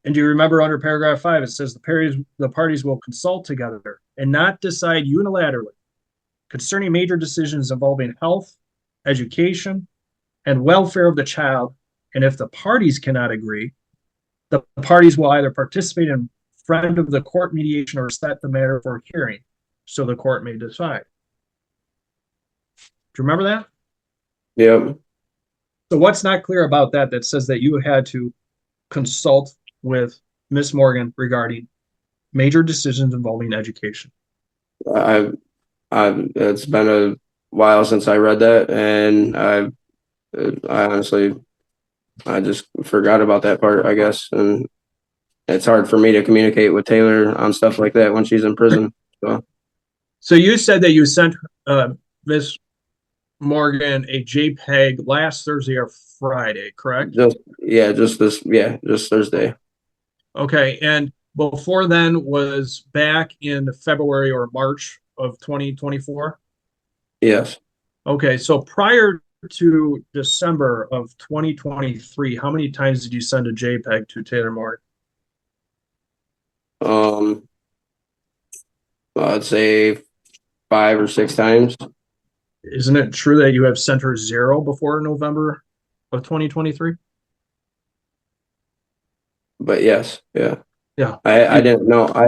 And do you remember under paragraph 5, it says the parties will consult together and not decide unilaterally concerning major decisions involving health, education, and welfare of the child. And if the parties cannot agree, the parties will either participate in friend of the court mediation or set the matter for hearing so the court may decide. Do you remember that? Yep. So what's not clear about that says that you had to consult with Miss Morgan regarding major decisions involving education? It's been a while since I read that, and I honestly, I just forgot about that part, I guess. And it's hard for me to communicate with Taylor on stuff like that when she's in prison. So you said that you sent Miss Morgan a JPEG last Thursday or Friday, correct? Just Thursday. Okay, and before then was back in February or March of 2024? Yes. Okay, so prior to December of 2023, how many times did you send a JPEG to Taylor Morgan? I'd say 5 or 6 times. Isn't it true that you have sent her 0 before November of 2023? But yes, yeah. Yeah. I didn't know. I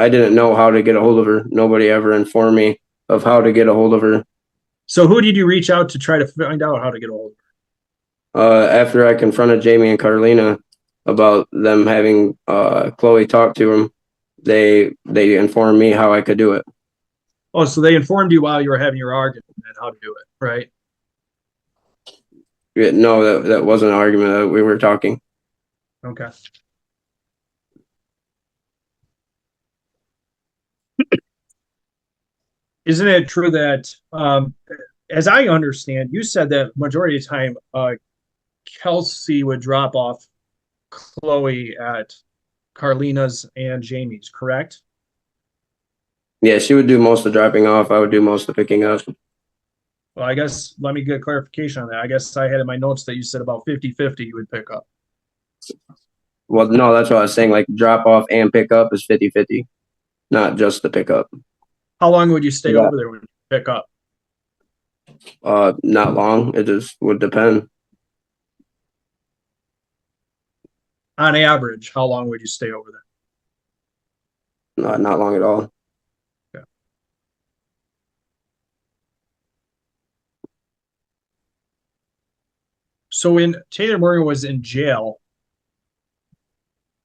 didn't know how to get a hold of her. Nobody ever informed me of how to get a hold of her. So who did you reach out to try to find out how to get a hold of her? After I confronted Jamie and Carlina about them having Chloe talk to him, they informed me how I could do it. Oh, so they informed you while you were having your argument and how to do it, right? No, that wasn't an argument. We were talking. Okay. Isn't it true that, as I understand, you said that majority of the time, Kelsey would drop off Chloe at Carlina's and Jamie's, correct? Yeah, she would do most of dropping off. I would do most of picking up. Well, I guess, let me get clarification on that. I guess I had in my notes that you said about 50-50 you would pick up. Well, no, that's what I was saying. Like drop off and pick up is 50-50, not just the pickup. How long would you stay Yeah. over there when you pick up? Not long. It just would depend. On average, how long would you stay over there? Not long at all. So when Taylor Morgan was in jail,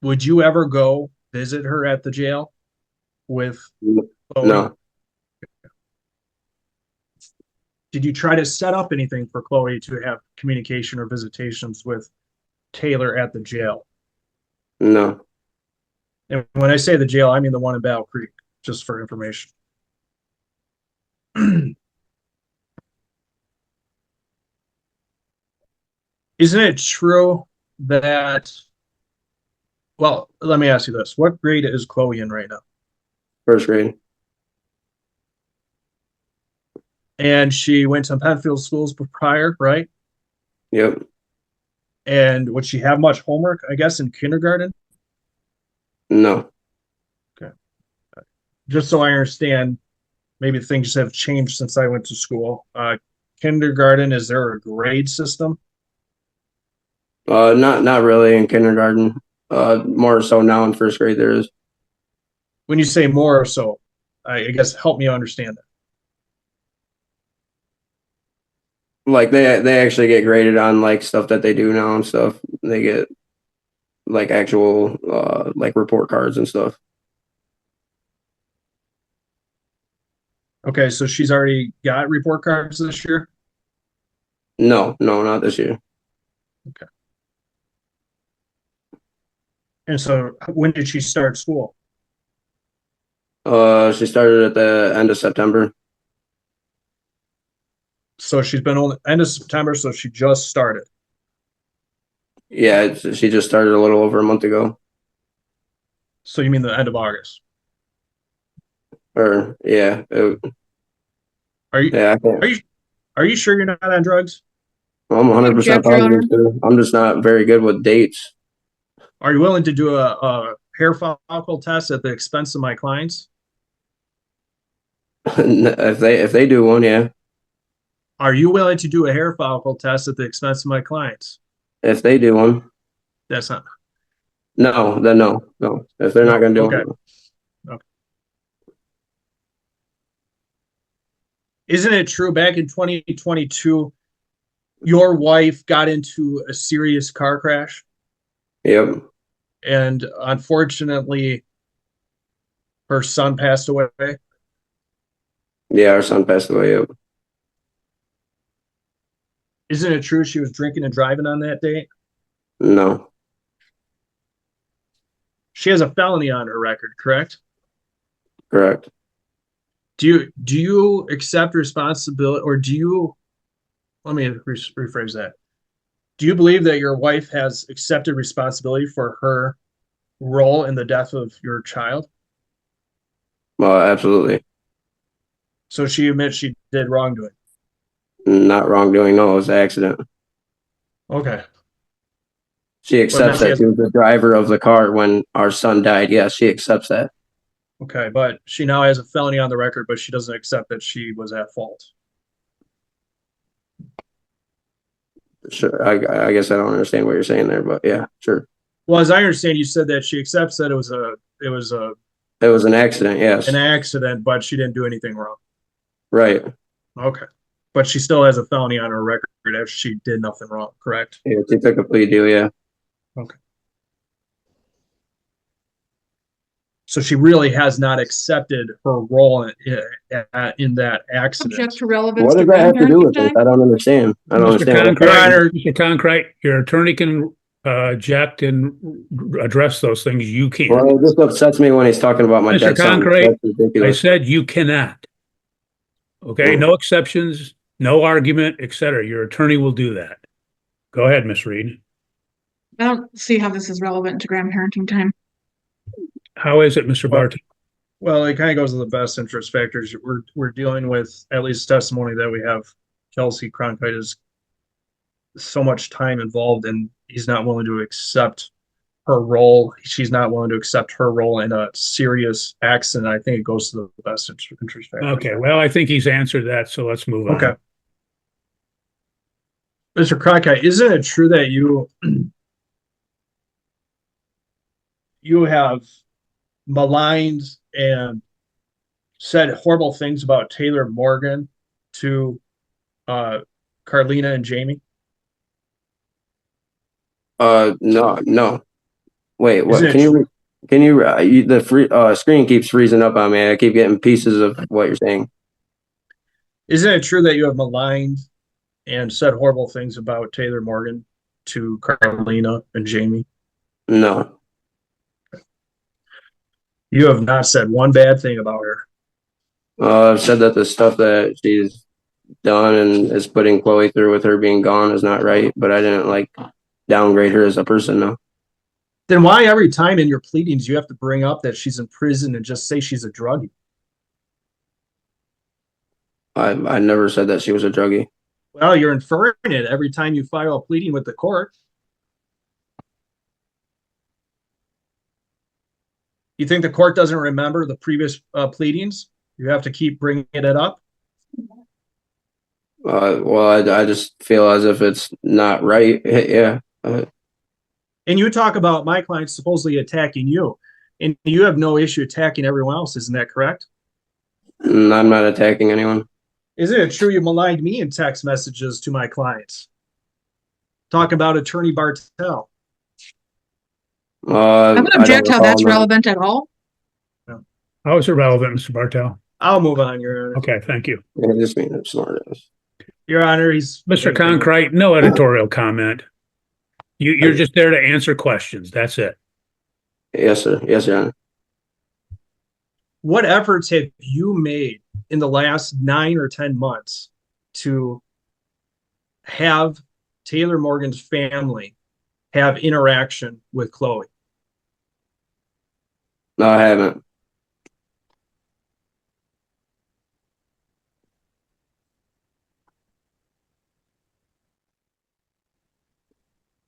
would you ever go visit her at the jail with Chloe? No, Did you try to set up anything for Chloe to have communication or visitations with Taylor at the jail? no. And when I say the jail, I mean the one in Battle Creek, just for information. Isn't it true that, well, let me ask you this. What grade is Chloe in right now? First grade. And she went to Penfield schools prior, right? Yep. And would she have much homework, I guess, in kindergarten? No. Just so I understand, maybe things have changed since I went to school. Kindergarten, is there a grade system? Not really in kindergarten. More so now in first grade there is. When you say more or so, I guess help me understand that. Like they actually get graded on like stuff that they do now and stuff. They get like actual like report cards and stuff. Okay, so she's already got report cards this year? No, not this year. And so when did she start school? She started at the end of September. So she's been on the end of September, so she just started. Yeah, she just started a little over a month ago. So you mean the end of August? Or yeah, Are you yeah. I can't. are you sure you're not on drugs? I'm 100% Object, Your positive. Honor. Too. I'm just not very good with dates. Are you willing to do a hair follicle test at the expense of my clients? If they do one, yeah. Are you willing to do a hair follicle test at the expense of my clients? If they do one, That's not. no, then no. If they're not going to do Okay. one, Isn't it true back in 2022, your wife got into a serious car crash? yep, And unfortunately, her son passed away. yeah. Our son passed away. Yep. Isn't it true she was drinking and driving on that date? No, She has a felony on her record, correct? correct. Do you accept responsibility, or let me rephrase that. Do you believe that your wife has accepted responsibility for her role in the death of your child? Absolutely So she admits she did wrongdoing. not wrongdoing. No, it was an accident. Okay. She accepts she that has- she was the driver of the car when our son died. Yes, she accepts that. Okay, but she now has a felony on the record, but she doesn't accept that she was at fault. Sure. I guess I don't understand what you're saying there, but yeah, sure. Well, as I understand, you said that she accepts that it was It was an accident. Yes. an accident, but she didn't do anything wrong. Right. Okay. But she still has a felony on her record if she did nothing wrong, correct? Yeah, she took a plea deal. Yeah. Okay. So she really has not accepted her role in that accident. Object to relevance. What to does that have to do with grandparenting this? time? I don't understand. I don't Mr. understand. Cronkhite, Mr. Cronkhite, your attorney can object and address those things. You can't. Well, it just upsets me when he's talking about my Mr. dead son. Cronkhite, That's I ridiculous. said you cannot. Okay, no exceptions, no argument, etc. Your attorney will do that. Go ahead, Miss Reed. I don't see how this is relevant to grandparenting time. How is it, Mr. Well- Barton? Well, it kind of goes to the best interest factors. We're dealing with at least testimony that we have Kelsey Cronkhite is so much time involved and he's not willing to accept her role. She's not willing to accept her role in a serious accident. I think it goes to the best interest factors. Okay, well, I think he's answered that, so let's move on. Okay. Mr. Cronkite, isn't it true that you have maligned and said horrible things about Taylor Morgan to Carlina and Jamie? No. Wait, what? Isn't it Can you, the screen keeps freezing up on me. I keep getting pieces of what you're saying. Isn't it true that you have maligned and said horrible things about Taylor Morgan to Carlina and Jamie? No. You have not said one bad thing about her. I've said that the stuff that she's done and is putting Chloe through with her being gone is not right, but I didn't like downgrade her as a person, no. Then why every time in your pleadings you have to bring up that she's in prison and just say she's a druggie? I never said that she was a druggie. Well, you're inferring it every time you file a pleading with the court. You think the court doesn't remember the previous pleadings? You have to keep bringing it up? Well, I just feel as if it's not right. Yeah. And you talk about my client supposedly attacking you, and you have no issue attacking everyone else. Isn't that correct? I'm not attacking anyone. Isn't it true you maligned me in text messages to my clients? Talking about Attorney Bartel. I would object how that's relevant at all. How is it relevant, Mr. Bartel? I'll move on, Your Honor. Okay, thank you. I just mean I'm smart ass. Your Honor, he's Mr. Cronkhite, no editorial comment. You're just there to answer questions. That's it. Yes, sir. Yes, Your Honor. What efforts have you made in the last 9 or 10 months to have Taylor Morgan's family have interaction with Chloe? No, I haven't.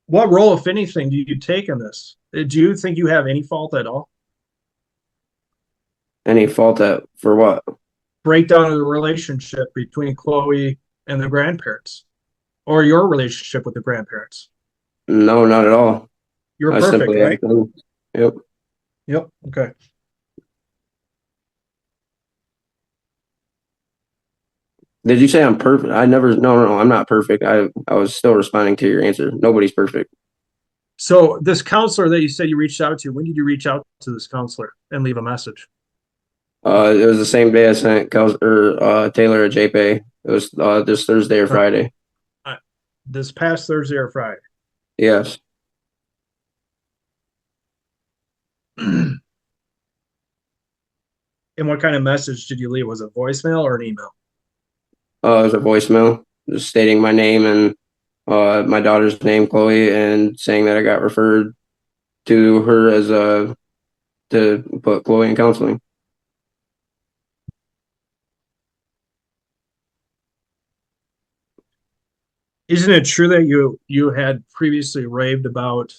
What role, if anything, do you take in this? Do you think you have any fault at all? Any fault for what? Breakdown of the relationship between Chloe and the grandparents, or your relationship with the grandparents? No, not at all. You're I perfect, simply right? Yep. Yep. Okay. Did you say I'm perfect? No, I'm not perfect. I was still responding to your answer. Nobody's perfect. So this counselor that you said you reached out to, when did you reach out to this counselor and leave a message? It was the same day I sent Taylor a JPay. It was this Thursday or Friday. This past Thursday or Friday? Yes. And what kind of message did you leave? Was it voicemail or an email? It was a voicemail just stating my name and my daughter's name, Chloe, and saying that I got referred to her as to put Chloe in counseling. Isn't it true that you had previously raved about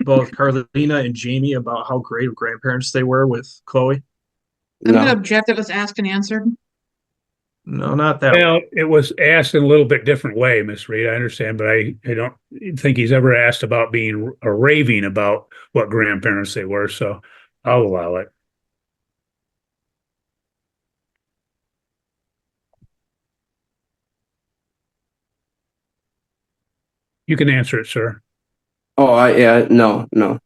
both Carlina and Jamie about how great of grandparents they were with Chloe? I'm No. gonna object. It was asked and answered. No, not that way. Well, it was asked in a little bit different way, Miss Reed. I understand, but I don't think he's ever asked about being or raving about what grandparents they were. So I'll allow it. You can answer it, sir. Oh, no.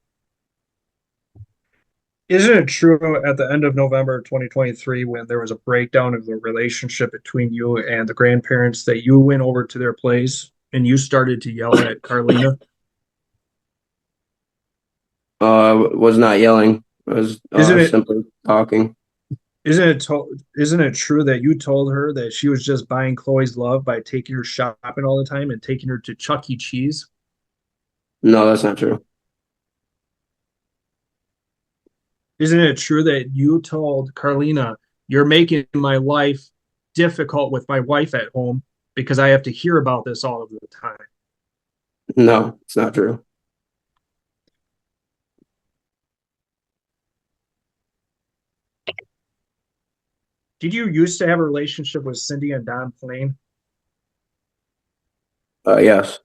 Isn't it true at the end of November 2023, when there was a breakdown of the relationship between you and the grandparents, that you went over to their place and you started to yell at Carlina? Was not yelling. I was simply talking. Isn't it true that you told her that she was just buying Chloe's love by taking her shopping all the time and taking her to Chuck E. Cheese? No, that's not true. Isn't it true that you told Carlina, you're making my life difficult with my wife at home because I have to hear about this all of the time? No, it's not true. Did you used to have a relationship with Cindy and Don Plain? Yes.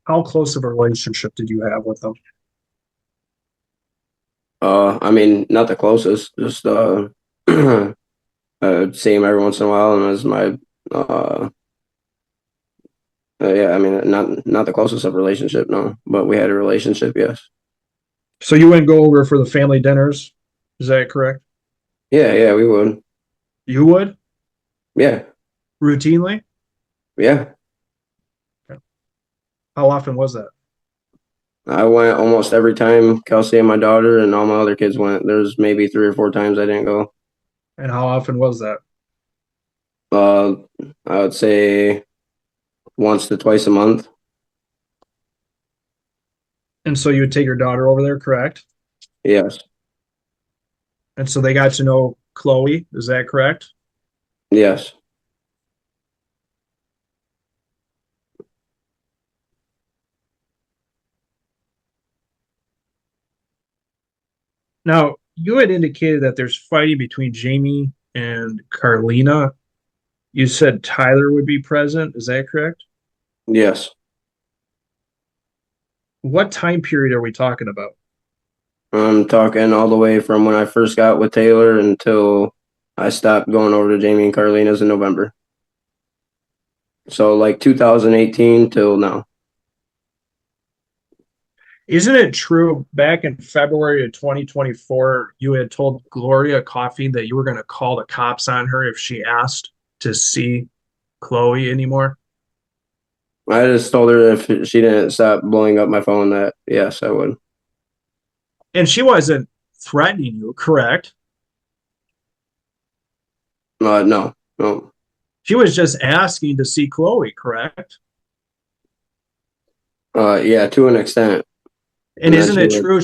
How close of a relationship did you have with them? I mean, not the closest, just see him every once in a while, and as my yeah, I mean, not the closest of relationship, no, but we had a relationship, yes. So you wouldn't go over for the family dinners? Is that correct? Yeah, we would. You would Yeah, routinely? yeah. How often was that? I went almost every time Kelsey and my daughter and all my other kids went. There's maybe 3 or 4 times I didn't go. And how often was that? Uh, I would say once to twice a month. And so you would take your daughter over there, correct? Yes, And so they got to know Chloe, is that correct? yes. Now, you had indicated that there's fighting between Jamie and Carlina. You said Tyler would be present, is that correct? Yes. What time period are we talking about? I'm talking all the way from when I first got with Taylor until I stopped going over to Jamie and Carlina's in November. So like 2018 till now. Isn't it true back in February of 2024, you had told Gloria Coffey that you were going to call the cops on her if she asked to see Chloe anymore? I just told her if she didn't stop blowing up my phone that yes, I would. And she wasn't threatening you, correct? No, no. She was just asking to see Chloe, correct? Yeah, to an extent. And then isn't she it would. true?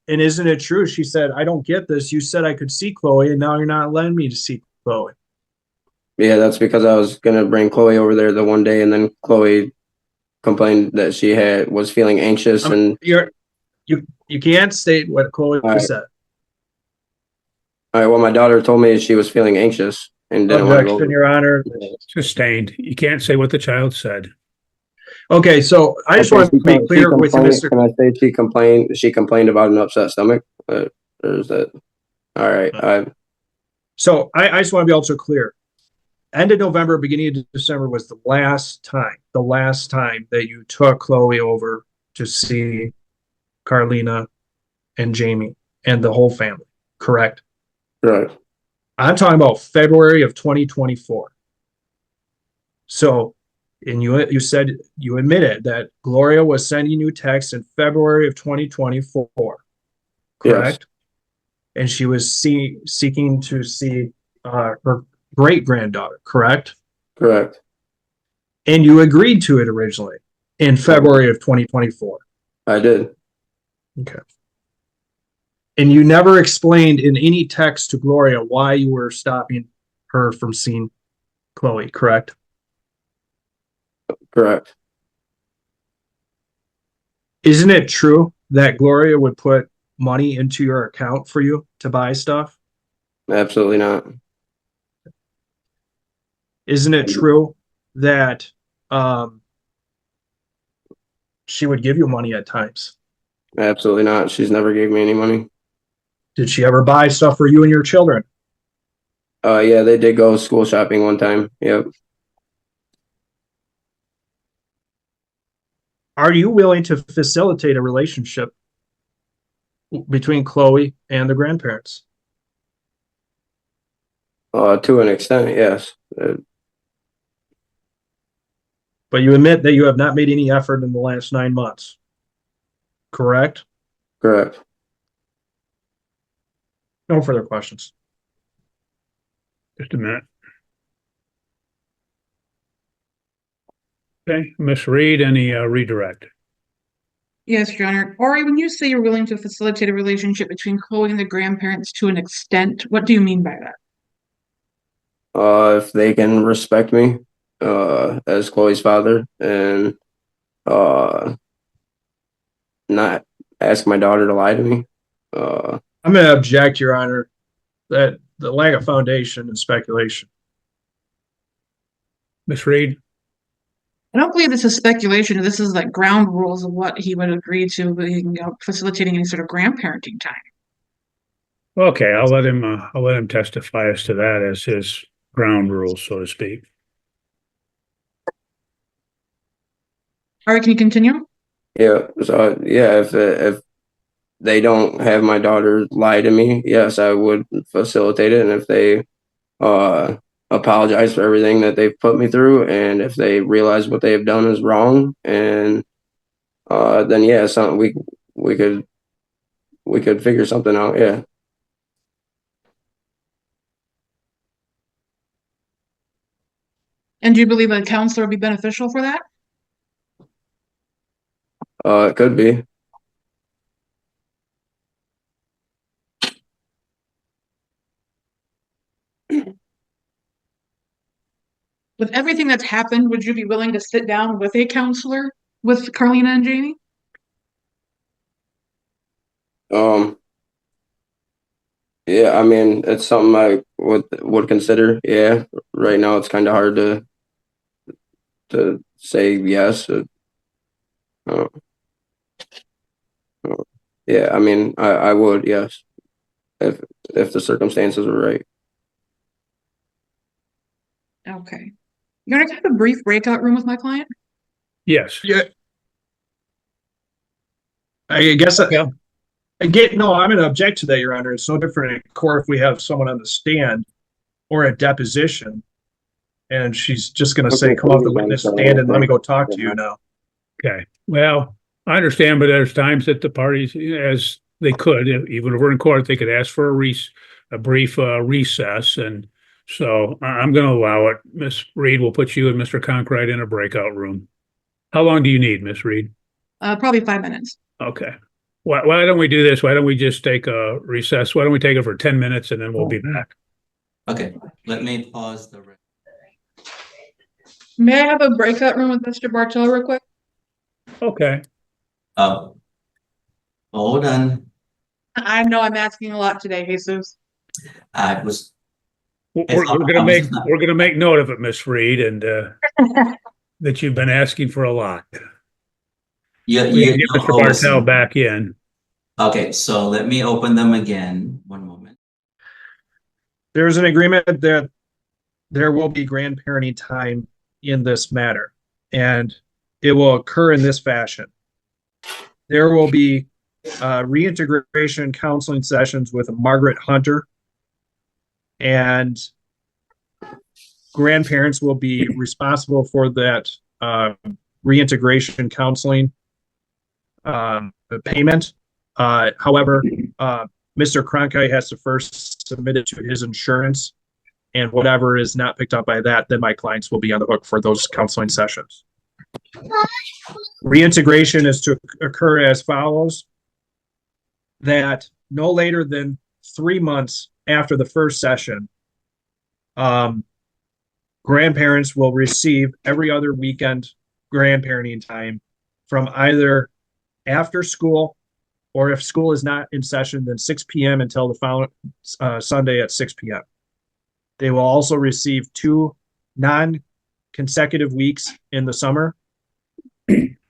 And isn't it true? She said, I don't get this. You said I could see Chloe, and now you're not letting me to see Chloe. Yeah, that's because I was gonna bring Chloe over there the one day, and then Chloe complained that she was feeling anxious and You can't state what Chloe all right. said. All right, well, my daughter told me she was feeling anxious and didn't want to go. Objection, Your Honor. Sustained. You can't say what the child said. Okay, so I just want to be clear with you, Mr. Can I say she complained? She complained about an upset stomach. Or is that all right? So I just want to be also clear. End of November, beginning of December was the last time that you took Chloe over to see Carlina and Jamie and the whole family, correct? Right. I'm talking about February of 2024. So, and you said you admitted that Gloria was sending you texts in February of 2024, correct? Yes. And she was seeking to see her great granddaughter, correct? Correct. And you agreed to it originally in February of 2024. I did. Okay. And you never explained in any text to Gloria why you were stopping her from seeing Chloe, correct? Correct. Isn't it true that Gloria would put money into your account for you to buy stuff? Absolutely not. Isn't it true that she would give you money at times? Absolutely not. She's never gave me any money. Did she ever buy stuff for you and your children? Yeah, they did go school shopping one time. Yep. Are you willing to facilitate a relationship between Chloe and the grandparents? To an extent, yes. But you admit that you have not made any effort in the last 9 months, correct? Correct. No further questions. Just a minute. Okay, Ms. Reed, any redirect? Yes, Your Honor. Aury, when you say you're willing to facilitate a relationship between Chloe and the grandparents to an extent, what do you mean by that? If they can respect me, as Chloe's father and, not ask my daughter to lie to me. I'm going to object, Your Honor, that the lack of foundation is speculation. Ms. Reed? I don't believe this is speculation. This is like ground rules of what he would agree to, facilitating any sort of grandparenting time. Okay, I'll let him testify as to that as his ground rules, so to speak. Aury, can you continue? Yeah. So yeah, if they don't have my daughter lie to me, yes, I would facilitate it. And if they apologize for everything that they've put me through, and if they realize what they have done is wrong, and then yeah, something we could figure something out. Yeah. And do you believe a counselor would be beneficial for that? It could be. With everything that's happened, would you be willing to sit down with a counselor with Carlina and Jamie? Yeah, I mean, it's something I would consider. Yeah. Right now it's kind of hard to say yes. Uh, yeah, I mean, I would, yes, if the circumstances were right. Okay. You're gonna have a brief breakout room with my client? Yes. Yeah. I guess Yeah. I'm going to object to that, Your Honor. It's no different in court if we have someone on the stand or a deposition, and she's just going to say, "Come off the witness stand and let me go talk to you now." Okay, well, I understand, but there's times that the parties, as they could, even if we're in court, they could ask for a brief recess, and so I'm going to allow it. Ms. Reed will put you and Mr. Cronkhite in a breakout room. How long do you need, Ms. Reed? Probably 5 minutes. Okay. Why don't we do this? Why don't we just take a recess? Why don't we take it for 10 minutes and then we'll be back? Okay, let me pause the. May I have a breakout room with Mr. Bartel real quick? Okay. Oh, hold on. I know I'm asking a lot today, Jesus. I was. We're gonna make note of it, Miss Reed, and that you've been asking for a lot. Yeah, We can get Mr. Bartel back in. Okay, so let me open them again. One moment. There's an agreement that there will be grandparenting time in this matter, and it will occur in this fashion. There will be reintegration counseling sessions with Margaret Hunter, and grandparents will be responsible for that reintegration counseling payment. However, Mr. Cronkhite has to first submit it to his insurance, and whatever is not picked up by that, then my clients will be on the hook for those counseling sessions. Reintegration is to occur as follows: that no later than 3 months after the first session, grandparents will receive every other weekend grandparenting time from either after school, or if school is not in session, then 6 p.m. until the following Sunday at 6 p.m. They will also receive 2 non-consecutive weeks in the summer,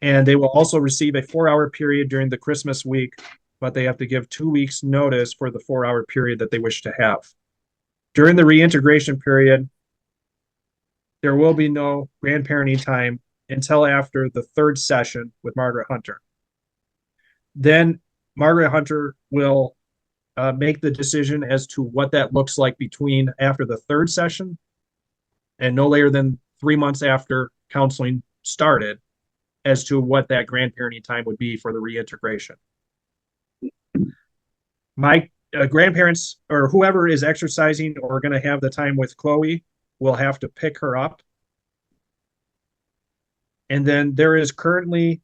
and they will also receive a 4-hour period during the Christmas week, but they have to give 2 weeks notice for the 4-hour period that they wish to have. During the reintegration period, there will be no grandparenting time until after the 3rd session with Margaret Hunter. Then Margaret Hunter will make the decision as to what that looks like between after the 3rd session and no later than 3 months after counseling started as to what that grandparenting time would be for the reintegration. My grandparents or whoever is exercising or going to have the time with Chloe will have to pick her up And then there is currently,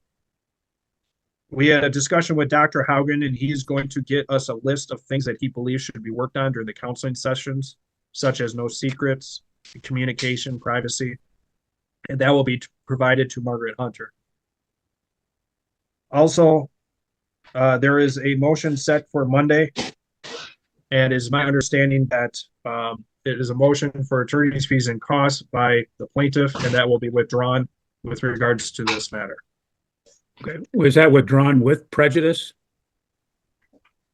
we had a discussion with Dr. Haugen, and he's going to get us a list of things that he believes should be worked on during the counseling sessions, such as no secrets, communication, privacy, and that will be provided to Margaret Hunter. Also, there is a motion set for Monday, and it is my understanding that it is a motion for attorney's fees and costs by the plaintiff, and that will be withdrawn with regards to this matter. Okay. Was that withdrawn with prejudice?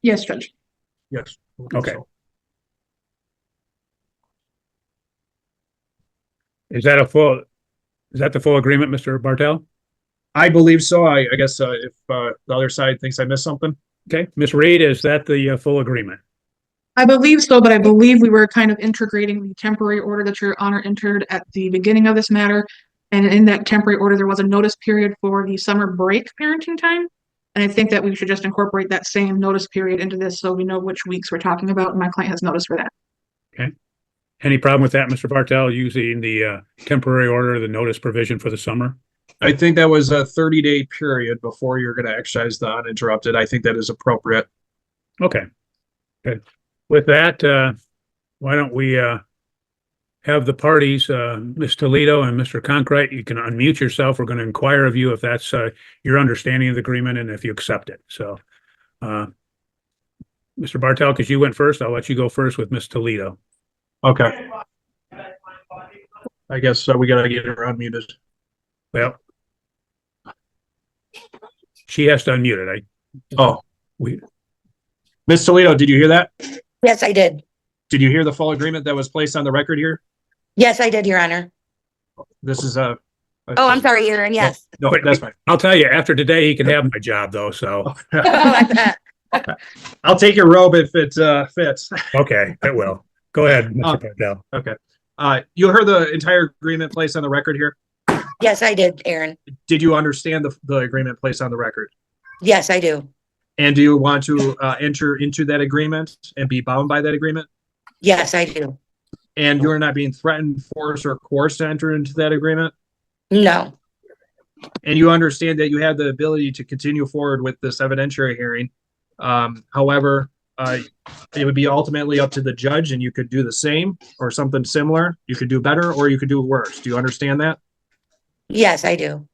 Yes, Judge. Yes. Okay. Is that the full agreement, Mr. Bartel? I believe so. I guess if the other side thinks I missed something. Okay, Ms. Reed, is that the full agreement? I believe so, but I believe we were kind of integrating the temporary order that Your Honor entered at the beginning of this matter. And in that temporary order, there was a notice period for the summer break parenting time. And I think that we should just incorporate that same notice period into this so we know which weeks we're talking about, and my client has notice for that. Okay. Any problem with that, Mr. Bartel, using the temporary order, the notice provision for the summer? I think that was a 30-day period before you're going to exercise the uninterrupted. I think that is appropriate. Okay. Good. With that, why don't we have the parties, Ms. Toledo and Mr. Cronkhite, you can unmute yourself. We're going to inquire of you if that's your understanding of the agreement and if you accept it. So, Mr. Bartel, because you went first, I'll let you go first with Ms. Toledo. Okay. I guess we got to get her unmuted. Well, she has to unmute it. Ms. Toledo, did you hear that? Yes, I did. Did you hear the full agreement that was placed on the record here? Yes, I did, Your Honor. This is Oh, I'm sorry, Aaron. Yes. No, that's fine. I'll tell you, after today, he can have my job though, so. I'll take your robe if it fits. Okay, it will. Go ahead, Mr. Bartel. Okay. You heard the entire agreement placed on the record here? Yes, I did, Aaron. Did you understand the agreement placed on the record? Yes, I do. And do you want to enter into that agreement and be bound by that agreement? Yes, I do. And you're not being threatened, forced, or coerced to enter into that agreement? No. And you understand that you have the ability to continue forward with this evidentiary hearing. However, it would be ultimately up to the judge, and you could do the same or something similar. You could do better or you could do worse. Do you understand that? Yes, I do.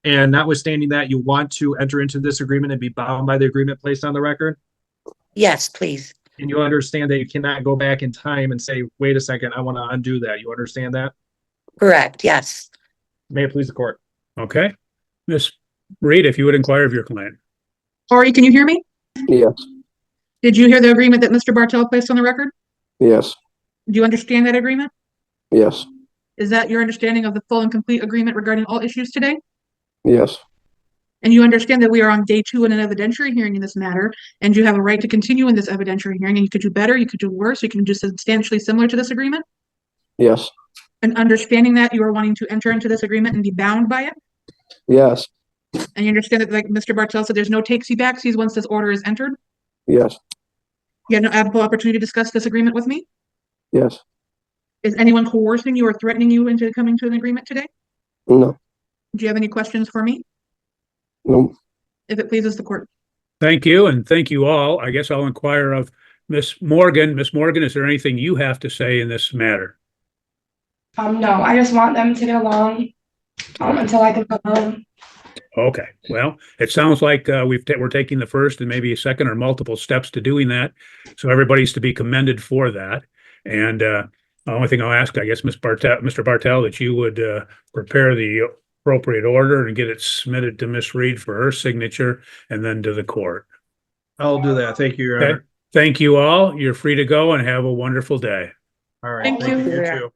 And notwithstanding that, you want to enter into this agreement and be bound by the agreement placed on the record? Yes, please. And you understand that you cannot go back in time and say, wait a second, I want to undo that. You understand that? Correct. Yes. May it please the court. Okay. Ms. Reed, if you would inquire of your client. Aury, can you hear me? Yes. Did you hear the agreement that Mr. Bartel placed on the record? Yes. Do you understand that agreement? Yes. Is that your understanding of the full and complete agreement regarding all issues today? Yes. And you understand that we are on day 2 in an evidentiary hearing in this matter, and you have a right to continue in this evidentiary hearing, and you could do better, you could do worse, you can do substantially similar to this agreement? Yes. And understanding that you are wanting to enter into this agreement and be bound by it? Yes. And you understand that, like Mr. Bartel said, there's no takesy-backsies once this order is entered? Yes. You had no ample opportunity to discuss this agreement with me? Yes. Is anyone coercing you or threatening you into coming to an agreement today? No. Do you have any questions for me? No. If it pleases the court. Thank you, and thank you all. I guess I'll inquire of Ms. Morgan. Ms. Morgan, is there anything you have to say in this matter? No, I just want them to get along until I can come home. Okay, well, it sounds like we're taking the first and maybe a second or multiple steps to doing that. So everybody's to be commended for that. And the only thing I'll ask, I guess, Mr. Bartel, that you would prepare the appropriate order and get it submitted to Ms. Reed for her signature and then to the court. I'll do that. Thank you, Your Honor. Okay. Thank you all. You're free to go and have a wonderful day. All right. Thank you. You too.